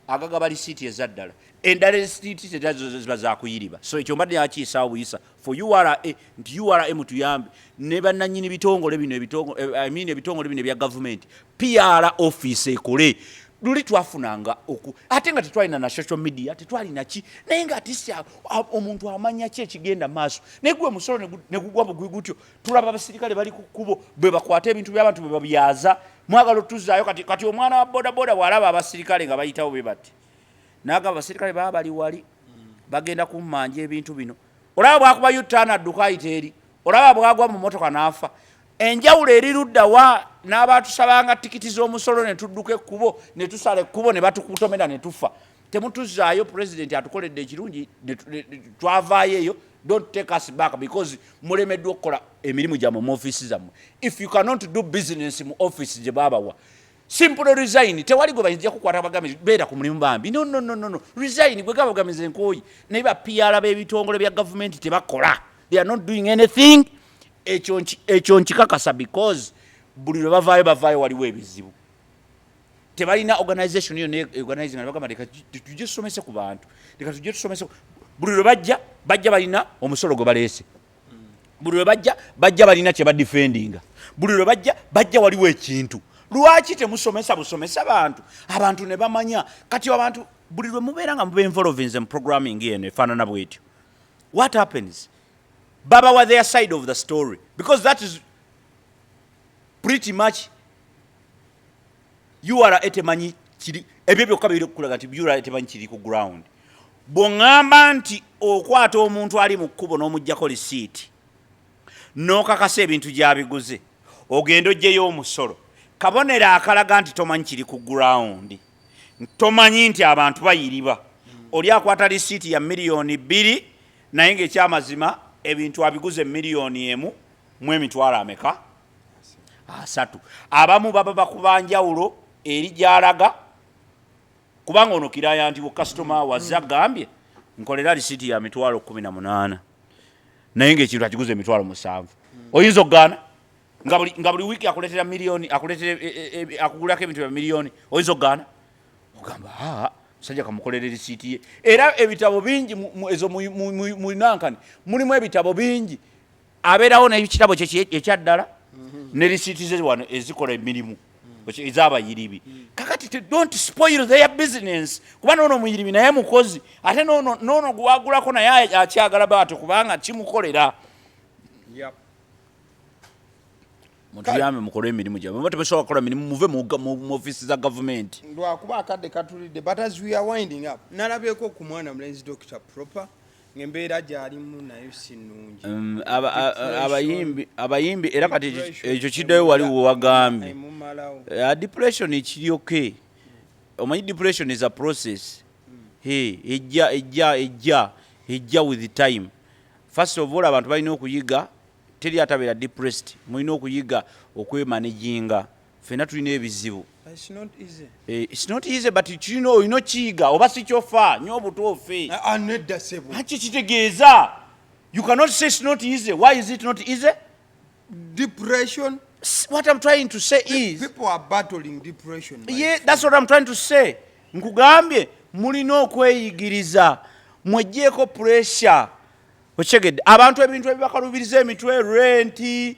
D: Agagaba lisiiti ezaddala. Endala lisiiti ziba zakuyiriba. So ekyo mbadde yakiisaawo buyisa. For URA nti URA mutuyambe ne bannannyini bitongole bino ebitongole bino ebya government PR office ekole luli twafunanga ate nga tetwalina na social media tetwalina ki naye nga atisi omuntu amanya ki ekigenda maaso naye gwe musolo ne gugwa bugwi gutyo tulaba abasirikale bali ku kkubo bwe bakwata ebintu by'abantu bwe babyaza mwagala otuzaayo kati omwana wa bodaboda bw'alaba abasirikale nga bayitawo be bati naga abasirikale baba bali wali bagenda kummanja ebintu bino olaba bwakuba yutana adduka ayiteeri olaba bwagwa mu motoka n'afa enjawulo eri ludda wa n'abatusabanga tikiti z'omusolo ne tudduka ekkubo ne tusala ekkubo ne batukutomera ne tufa temutuzaayo president atukoledde ekirungi twavaayo eyo don't take us back because mulemeddwa okukola emirimu gyammwe mu ofiisi zammwe if you cannot do business mu office gye baabawa simple resign tewali gwe bayinza kukwata bagamizi beera ku mulimu bambi no resign gwe gabagamiza enkooyi naye ba PR b'ebitongole bya gavumenti tebakola they are not doing anything ekyo nkikakasa because buli lwe bavaayo waliwo ebizibu tebalina organization iyo organizing bagamba leka tujje tusomese ku bantu leka tujje tusomese buli lwe bajja balina omusolo gwe baleese buli lwe bajja balina kye badefendinga buli lwe bajja waliwo ekintu lwaki temusomesa busomesa abantu ne bamanya kati abantu buli lwe mubeera nga mube involved in programming eno efaanana bwetyo what happens baba wa their side of the story because that is pretty much you are etemanyi kiri ebyo byokka biri kulaga nti you are etemanyi kiri ku ground bw'oŋŋamba nti okwata omuntu ali mu kkubo n'omuggyako lisiiti n'okakasa ebintu gy'abiguze ogenda oggyeyo omusolo kabonero akalaga nti tomanyi kiri ku ground tomanyi nti abantu bayiriba oli akwata lisiiti ya $2,000,000 naye ng'ekyamazima ebintu abiguze $1,000,000 mu emitwalo ameka 3 abamu baba bakuba njawulo eri gy'alaga kubanga ono kiraya nti customer wazza gambye nkolera lisiiti ya $18,000 naye ng'ekintu akiguze $7,000 oyinza okugaana nga buli wiiki akuleetera $1,000,000 akugulako ebintu bya $1,000,000 oyinza okugaana ogamba musajja kamukolera lisiiti ye era ebitabo bingi ezo mu nankani mulimu ebitabo bingi abeerawo n'ekitabo ekyaddala ne lisiiti ze wano ezikola emirimu ez'abayiribi kakati don't spoil their business kuba noono muyiribi naye mukozi ate noono gwagulako naye akyagala baato kubanga kimukolera mutuyambe mukole emirimu gyabwe muba temusobola kukola mirimu muve mu ofiisi za gavumenti
C: lwakuba akadde katulidde but as we are winding up nalabyeko ku mwana mulenzi Dr. Propa ng'embeera gy'alimu nayo si nnungi
A: abayimbi era kati ekyo kiddayo waliwo wagambye depression ekiri okay omanyi depression is a process ejja with the time first of all abantu balina okuyiga teri atabeera depressed mulina okuyiga okwemanaginga fena tulina ebizibu it's not easy but olina kiyiga oba si kyofa nyo obutuufe aki kitegeeza you cannot say it's not easy why is it not easy
C: depression
A: what I'm trying to say is
C: people are battling depression
A: that's what I'm trying to say nkugambye mulina okweyigiriza mwejjeeko pressure ochegedde abantu ebintu ebibakalubiriza emitwe renti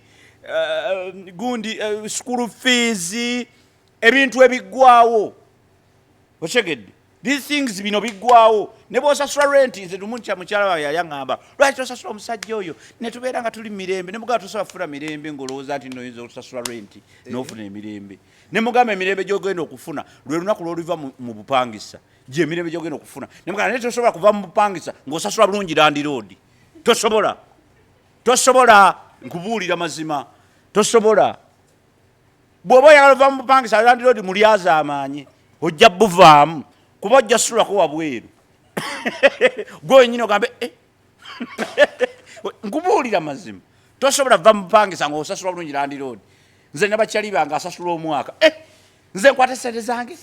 A: gundi school fees ebintu ebiggwawo ochegedde these things bino biggwawo ne bw'osasula renti nze tumuncha mukyala wawe yali aŋŋamba lwaki tosasula omusajja oyo ne tubeera nga tuli mirembe ne mugamba tosobola kufuna mirembe ng'olowooza nti noyinza okusasula renti n'ofuna emirembe ne mugamba emirembe gy'ogenda okufuna lwe lunaku lw'oliva mu bupangisa gye emirembe gy'ogenda okufuna ne mugamba naye tosobola kuva mu bupangisa ng'osasula bulungi landiroodi tosobola nkubuulira mazima tosobola bw'oba oyagala ova mu bupangisa landiroodi mulyaza amaanyi ojja buvaamu kuba ojja sulako wabweru gwe wenyini ogambe nkubuulira mazima tosobola va mu bupangisa ng'osasula bulungi landiroodi nze nabakyali bange asasula omwaka nze nkwate sente zange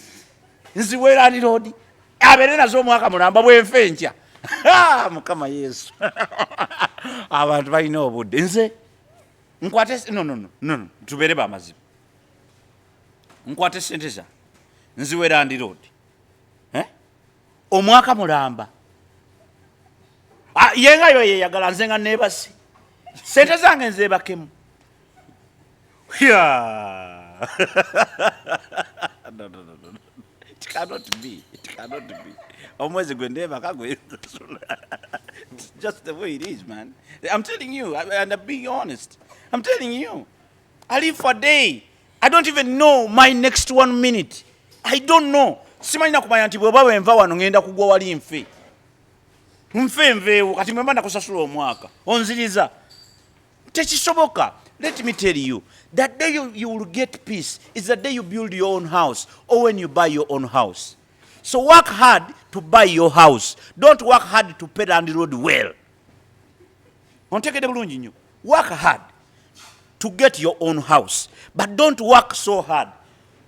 A: nziwe landiroodi abeere nazo omwaka mulamba bwenfa enkya mukama yesu abantu balina obudde nze nkwate no tubeere bamazima nkwate sente zange nziwe landiroodi omwaka mulamba yenga yo yeyagala nze nga neebase sente zange nzeebakemu it cannot be omwezi gwe ndeebaka gwe just the way it is, man. I'm telling you, and I'm being honest. I'm telling you, I live for a day. I don't even know my next 1 minute. I don't know. Simanya kumanya nti bw'oba wenva wano ngenda kugwa wali nfe nveewo kati mwemba nakusasula omwaka onziriza tekisoboka
D: let me tell you, that day you will get peace is the day you build your own house or when you buy your own house. So work hard to buy your house. Don't work hard to pay the road well. Work hard to get your own house, but don't work so hard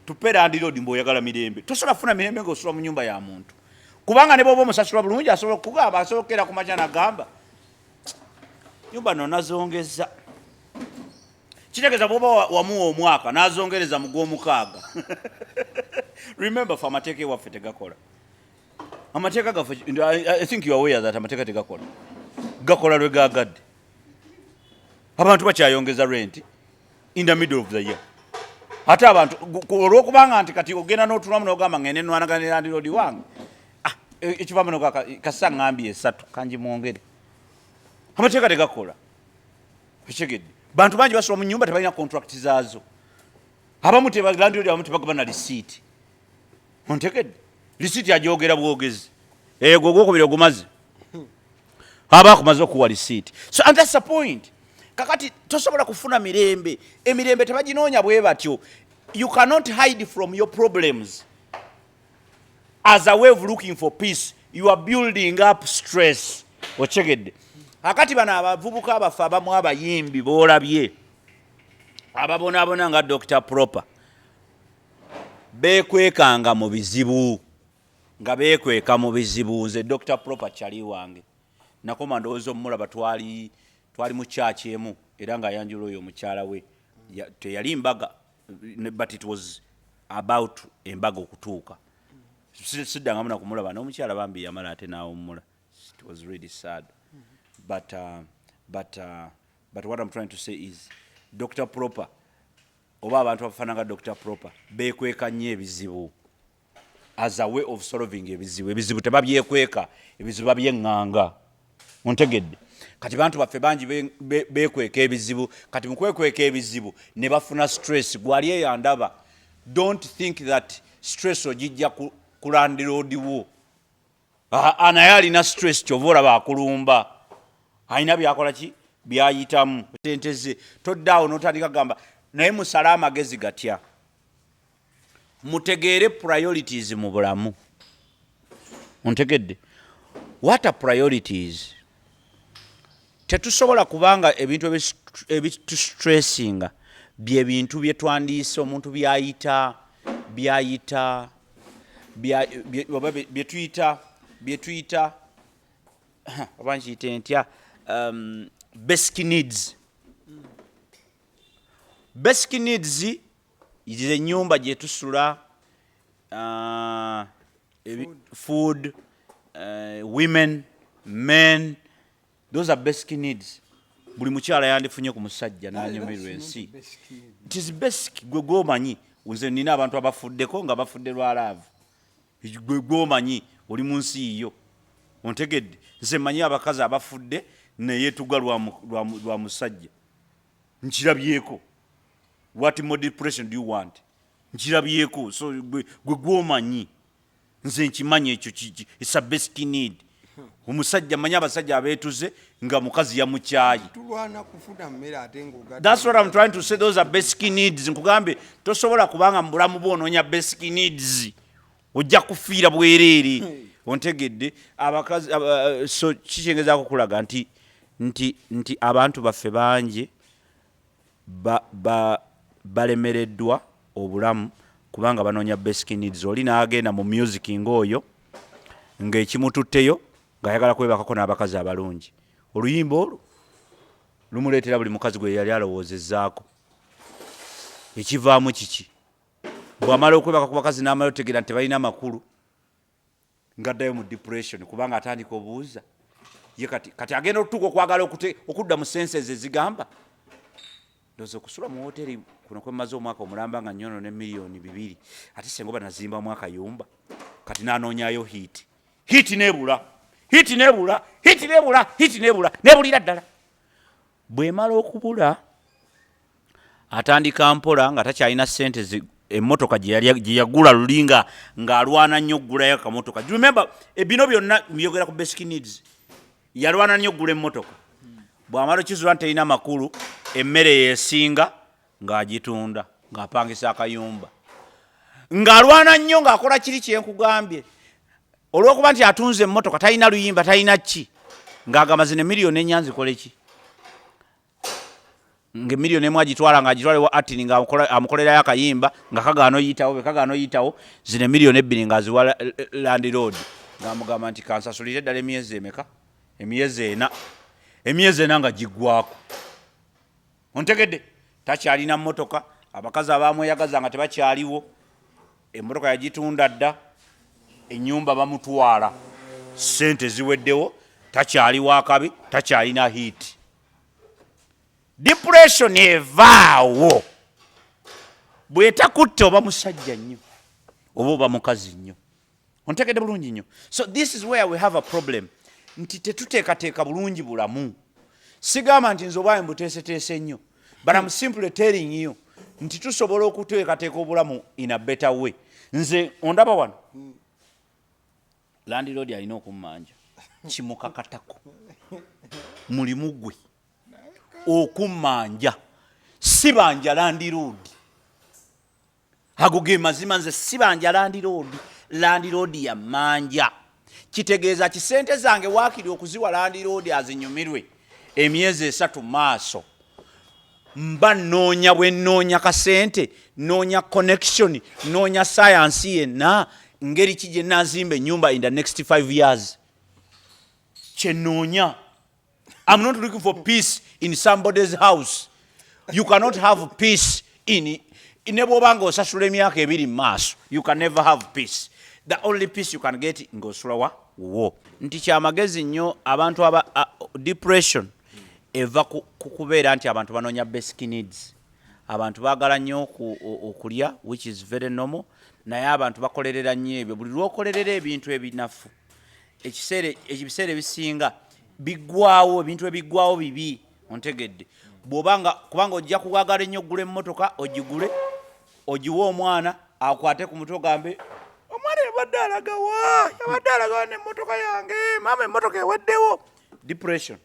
D: to pay the road mboyagala mirembe. Tosobola kufuna mirembe ng'osula mu nyumba ya muntu. Kubanga ne bw'oba omusasula bulungi asobola okugamba asobokera ku makya n'agamba nyumba no nazongeza. Kitegeeza bw'oba wamuwa omwaka n'azongereza mu gw'omukaaga. Remember for amateeka ewaffe tegakola. Amateeka gaffe, I think you are aware that amateeka tegakola. Gakola lwe gaagadde. Abantu bakyayongeza rent in the middle of the year. Ate abantu olw'okubanga nti kati ogenda n'otulamu n'ogamba ngende nwanagana landiroodi wange. Ekivamu no kasa ngambye 3 kanji mwongere. Amateeka tegakola. Ekigedde. Bantu bangi basula mu nyumba tebalina contract zaazo. Abamu tebalandiro abamu tebagaba na receipt. Ontegedde. Receipt yajogera bwogezi. Gwe gwokubira ogumaze. Abakumaze okuwa receipt. So and that's the point. Kakati tosobola kufuna mirembe. Emirembe tebaginoonya bwe batyo. You cannot hide from your problems. As a way of looking for peace, you are building up stress. Ochegedde. Akati bana abavubuka abafa abamu abayimbi boolabye ababonaabona nga Dr. Propa beekwekanga mu bizibu nga beekweka mu bizibu. Nze Dr. Propa kyali wange nakoma ndowooza omulaba twali mu church emu era nga yanjula oyo omukyala we teyali mbaga, but it was about embaga okutuuka. Siddangamu nakumulaba n'omukyala bambi yamala ate n'awummula. It was really sad. But what I'm trying to say is Dr. Propa oba abantu abafaananga Dr. Propa beekweka nnyo ebizibu as a way of solving ebizibu. Ebizibu tebabyekweka, ebizibu babyeŋŋanga. Ontegedde. Kati bantu baffe bangi beekweka ebizibu, kati mu kwekweka ebizibu ne bafuna stress. Gwali eyandaba. Don't think that stress ogijja ku landiroodi wo. Naye alina stress kyova olaba akulumba. Aina byakola ki byayitamu tenteze toddaawo n'otandika gamba naye musala amagezi gatya. Mutegeere priorities mu bulamu. Ontegedde. What are priorities? Tetusobola kubanga ebintu ebitustressing bye bintu bye twandiise omuntu byayita bye tuyita abankiyite ntya basic needs. Basic needs is ennyumba gye tusula, food, women, men. Those are basic needs. Buli mukyala yandifunye ku musajja n'anyumirwa ensi. It is basic. Gwe gw'omanyi nze nina abantu abafuddeko nga bafudde lwa laavu. Gwe gw'omanyi oli mu nsi yo. Ontegedde. Nze manyi abakazi abafudde neyeetuga lwa musajja. Nkirabyeko. What more depression do you want? Nkirabyeko. So gwe gw'omanyi. Nze nkimanyi ekyo it's a basic need. Omusajja manyi abasajja abeetuze nga mukazi yamukyayi.
C: Tulwana kufuna mmere ate ng'ogadde.
D: That's what I'm trying to say. Those are basic needs. Nkugambe tosobola kubanga mu bulamu bw'onoonya basic needs. Ojja kufiira bwereere. Ontegedde abakazi so kikyengezaako kulaga nti abantu baffe bangi balemereddwa obulamu kubanga banoonya basic needs. Oli n'agenda mu music ng'oyo ng'ekimututteyo ng'ayagala kwebakako n'abakazi abalungi. Oluyimba olwo lumuleetera buli mukazi gwe yali alowoozezzaako. Ekivaamu kiki? Bw'amala okwebaka ku bakazi n'amala otegeera nti tebalina makulu ngaddayo mu depression kubanga atandika obuuza. Ye kati agenda okutuuka okwagala okudda mu senses ezigamba ndoza okusula mu hoteri kuno kwe maze omwaka omulamba nga nnyono ne miliyoni 2 ate senga oba nazimba mwaka yumba kati n'anoonyayo hiti nebulira ddala. Bw'emala okubula atandika mpola nga takyalina ssente emmotoka gye yagula lulinga ng'alwana nnyo okugulayo akamotoka. Do you remember bino byonna byogera ku basic needs. Yalwana nnyo okugula emmotoka. Bw'amala okizula nti terina makulu emmere yesinga ng'agitunda ng'apangisa akayumba ng'alwana nnyo ng'akola kiri kyenkugambye olw'okuba nti atunze emmotoka talina luyimba talina ki ng'agamba zino miliyoni ennya nzikole ki ng'emiliyoni emu agitwala ng'agitwala wa atini ng'amukolerayo akayimba nga kagaano oyitawo be kagaano oyitawo zino miliyoni 2 ng'aziwa landlord ng'amugamba nti kansasulire ddala emyezi emeka emyezi 4 nga giggwako ontegedde takyalina mmotoka abakazi abamweyagaza nga tebakyaliwo emmotoka yagitunda dda ennyumba bamutwala ssente ziweddewo takyali wakabi takyalina hiiti depression evaawo bw'etakutte oba musajja nnyo oba oba mukazi nnyo ontegedde bulungi nnyo so this is where we have a problem nti tetuteekateeka bulungi bulamu sigamba nti nze obwayo mbuteeseteese nnyo but I'm simply telling you nti tusobola okuteekateeka obulamu in a better way nze ondaba wano landlord alina okummanja kimukakatako mulimu gwe okummanja sibanja landlord ago ge mazima nze sibanja landlord yammanja kitegeeza kisente zange waakiri okuziwa landlord azinyumirwe emyezi 3 maaso mba noonya bwe noonya kasente noonya connection noonya science yenna ngeri kije nazimba ennyumba in the next 5 years kyenoonya I'm not looking for peace in somebody's house. You cannot have peace in bw'obanga osasula emyaka 2 maaso. You can never have peace. The only peace you can get ng'osula wo. Nti kyamagezi nnyo abantu depression eva kukubeera nti abantu banoonya basic needs. Abantu baagala nnyo okulya which is very normal. Naye abantu bakolerera nnyo ebyo. Buli lw'okolerera ebintu ebinafu. Ekibiseera ebisinga bigwawo ebintu ebiggwawo bibi ontegedde kubanga ojja kukwagala ennyo ogula emmotoka ogigule ogiwe omwana akwate ku mutwe ogambe omwana yabadde alagawa n'emmotoka yange maama emmotoka eweddewo depression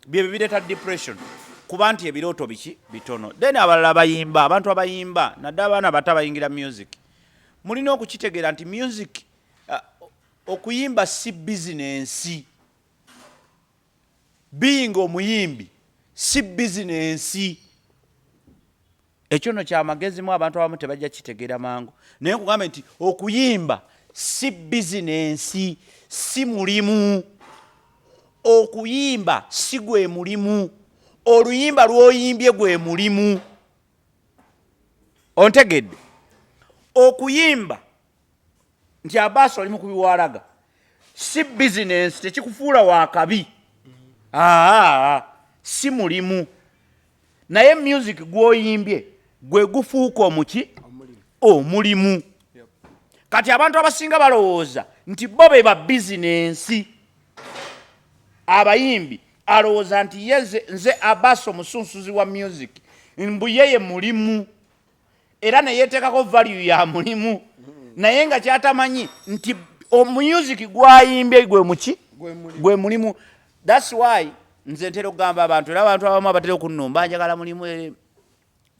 D: bye bireeta depression kuba nti ebirooto biki bitono then abalala bayimba abantu abayimba nadde abaana bato abayingira music mulina okukitegeera nti music okuyimba si bizinensi being omuyimbi si bizinensi ekyo no kyamagezi mu abantu abamu tebajja kitegeera mangu naye nkugambye nti okuyimba si bizinensi si mulimu okuyimba si gwe mulimu oluyimba lw'oyimbye gwe mulimu ontegedde okuyimba nti abaaso oli mu kubiwalaga si bizinensi tekikufuula wakabi si mulimu naye music gwoyimbye gwe gufuuka omuki omulimu kati abantu abasinga balowooza nti bo be ba bizinensi abayimbi alowooza nti nze Abbas omusunsuzi wa music mbu yeye mulimu era neyeteekako value ya mulimu naye nga kyatamanyi nti omusic gwayimbye gwe muki gwe mulimu. That's why nze ntera okugamba abantu era abantu abamu abatera okunnumba njagala mulimu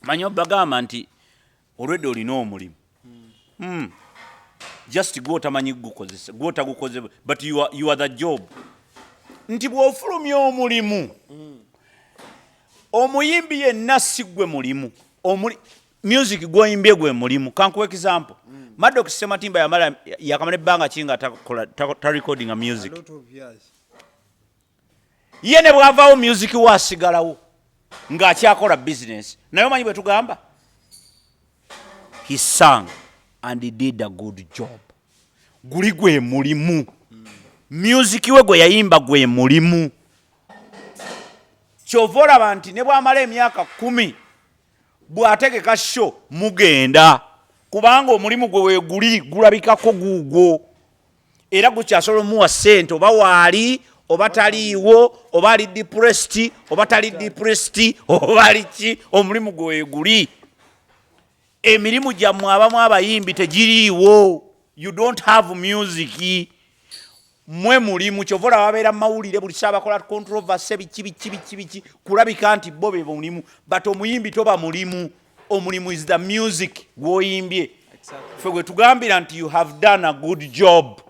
D: manyi bagamba nti olwedde olina omulimu just gwotamanyi gukozesa gwotagukoze but you are the job nti bw'ofulumya omulimu omuyimbi yenna si gwe mulimu music gwoyimbye gwe mulimu kankuwa example Maddox Sematimba yakamala ebbanga kinga ta recording a music ye ne bwavaawo music waasigalawo ng'akyakola business naye omanyi bwe tugamba he sang and he did a good job guli gwe mulimu music we gwe yayimba gwe mulimu kyova olaba nti ne bwamala emyaka 10 bw'ategeka show mugenda kubanga omulimu gwe weeguli gulabikako guugwo era gukyasobola omuwa ssente oba waali oba taliiwo oba ali depressed oba tali depressed oba ali ki omulimu gwe weeguli emirimu gyammwe abamu abayimbi tegiriiwo you don't have music mwe mulimu kyovola wabeera mawulire buli saabakola controversy biki kulabika nti bo be mulimu but omuyimbi toba mulimu omulimu is the music gwoyimbye ffe gwe tugambira nti you have done a good job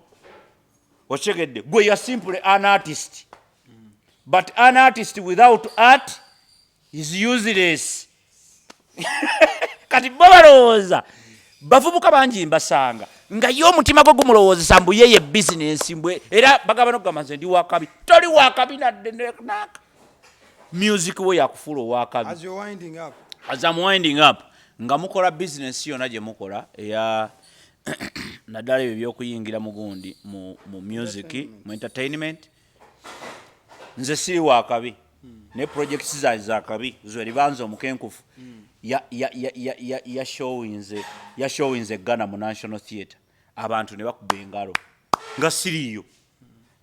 D: okyegedde gwe you are simply an artist but an artist without art is useless kati bo balowooza bavubuka bangi mbasanga nga yo omutima gwe gumulowoozesa mbu yeye bizinensi mbwe era bagamba nokugamba nze ndi wakabi toli wakabi naddenaka music we yakufuula owakabi as I'm winding up nga mukola bizinensi yonna gye mukola eya naddala ebyo byokuyingira mugundi mu music mu entertainment nze siri wakabi ne projects zange zakabi zwe libanza omukenkufu ya showinze Ghana mu National Theatre abantu ne bakuba engalo nga siriyo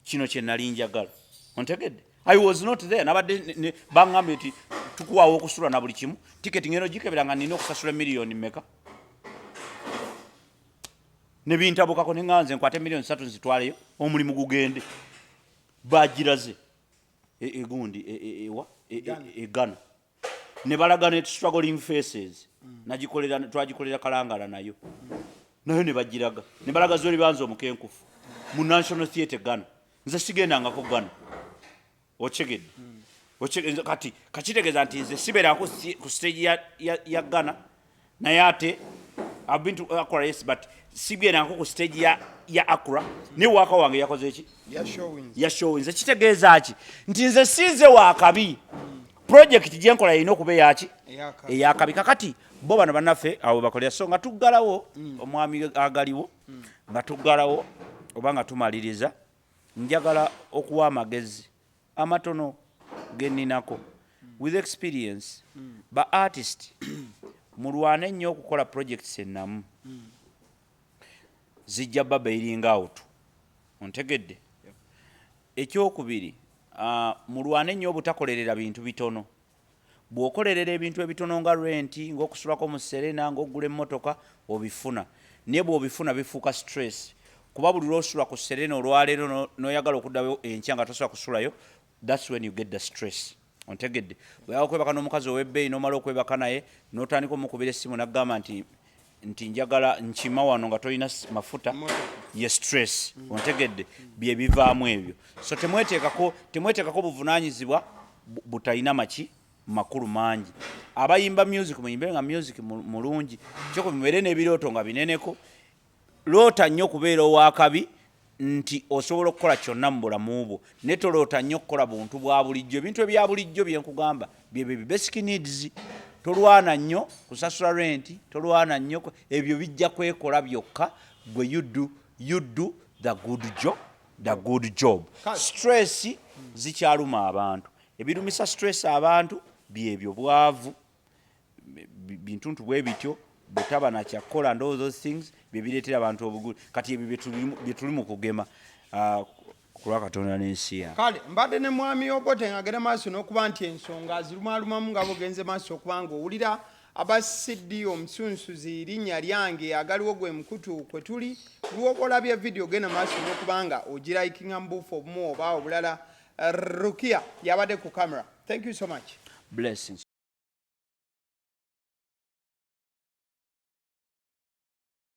D: kino kye nali njagala ontegedde I was not there nabadde bangambye nti tukuwaawo okusula na buli kimu tiketi ngeno gikebera nga nina okusasula miliyoni mmeka ne bintabukako ne nganze nkwate miliyoni 3 nzitwaleyo omulimu gugende bagiraze egundi Ghana ne balagana struggling faces twagikolera kalangala nayo ne bagiraga ne balaga zoli banzo omukenkufu mu National Theatre Ghana nze sigendangako Ghana ochegedde kati kakitegeza nti nze sibera ku stage ya Ghana naye ate I've been to Accra yes but sigendangako ku stage ya Accra ne waka wange yakoze eki ya showings ekitegeeza ki nti nze sinze wakabi project gyenkola ino kube yaki eyakabi kakati bo bano bannaffe awo bakolera so nga tuggalawo omwami agaliwo nga tuggalawo oba nga tumaliriza njagala okuwa amagezi amatono geninako with experience ba artist mulwane nnyo okukola projects ennamu zijja baba iringa out ontegedde ekyokubiri mulwane nnyo obutakolerera bintu bitono bw'okolerera ebintu ebitono nga renti ng'okusulako mu serena ng'ogula emmotoka obifuna naye bw'obifuna bifuuka stress kuba buli lw'osula ku serena olwaleero n'oyagala okuddayo enkya nga tosobola kusulayo that's when you get the stress ontegedde bweyaba okwebaka n'omukazi ow'ebbeeyi n'omala okwebaka naye n'otandika omukubira essimu n'agamba nti njagala nkima wano nga tolina mafuta ye stress ontegedde bye bivaamu ebyo so temweteekako buvunaanyizibwa butalina maki makulu mangi abayimba music muyimbe nga music mulungi kyoko mubeere n'ebirooto nga bineneko loota nnyo okubeera owakabi nti osobola okukola kyonna mu bulamu bwo naye toloota nnyo okukola buntu bwa bulijjo ebintu ebya bulijjo byenkugamba byebyo basic needs tolwana nnyo kusasula renti tolwana nnyo ebyo bijja kwekola byokka gwe you do the good job stress zikyaluma abantu ebirumisa stress abantu byebyo bwavu bintuntu bwe bityo butaba na kyakola and all those things byebireetera abantu obugulu kati ebyo byetuli mu kugema kulwa Katonda n'ensi ya
C: kale mbadde ne mwami Obote ngagenda maaso n'okuba nti ensonga zirumalumamu nga bogenze maaso okuba ng'owulira abasiddi omusunsuzi linnya lyange agaliwo gwe mukutu kwe tuli lw'okolabya video genda maaso n'okuba nga ogirayikinga mbuufu obumu oba obulala Rukia yabadde ku camera thank you so much
D: blessings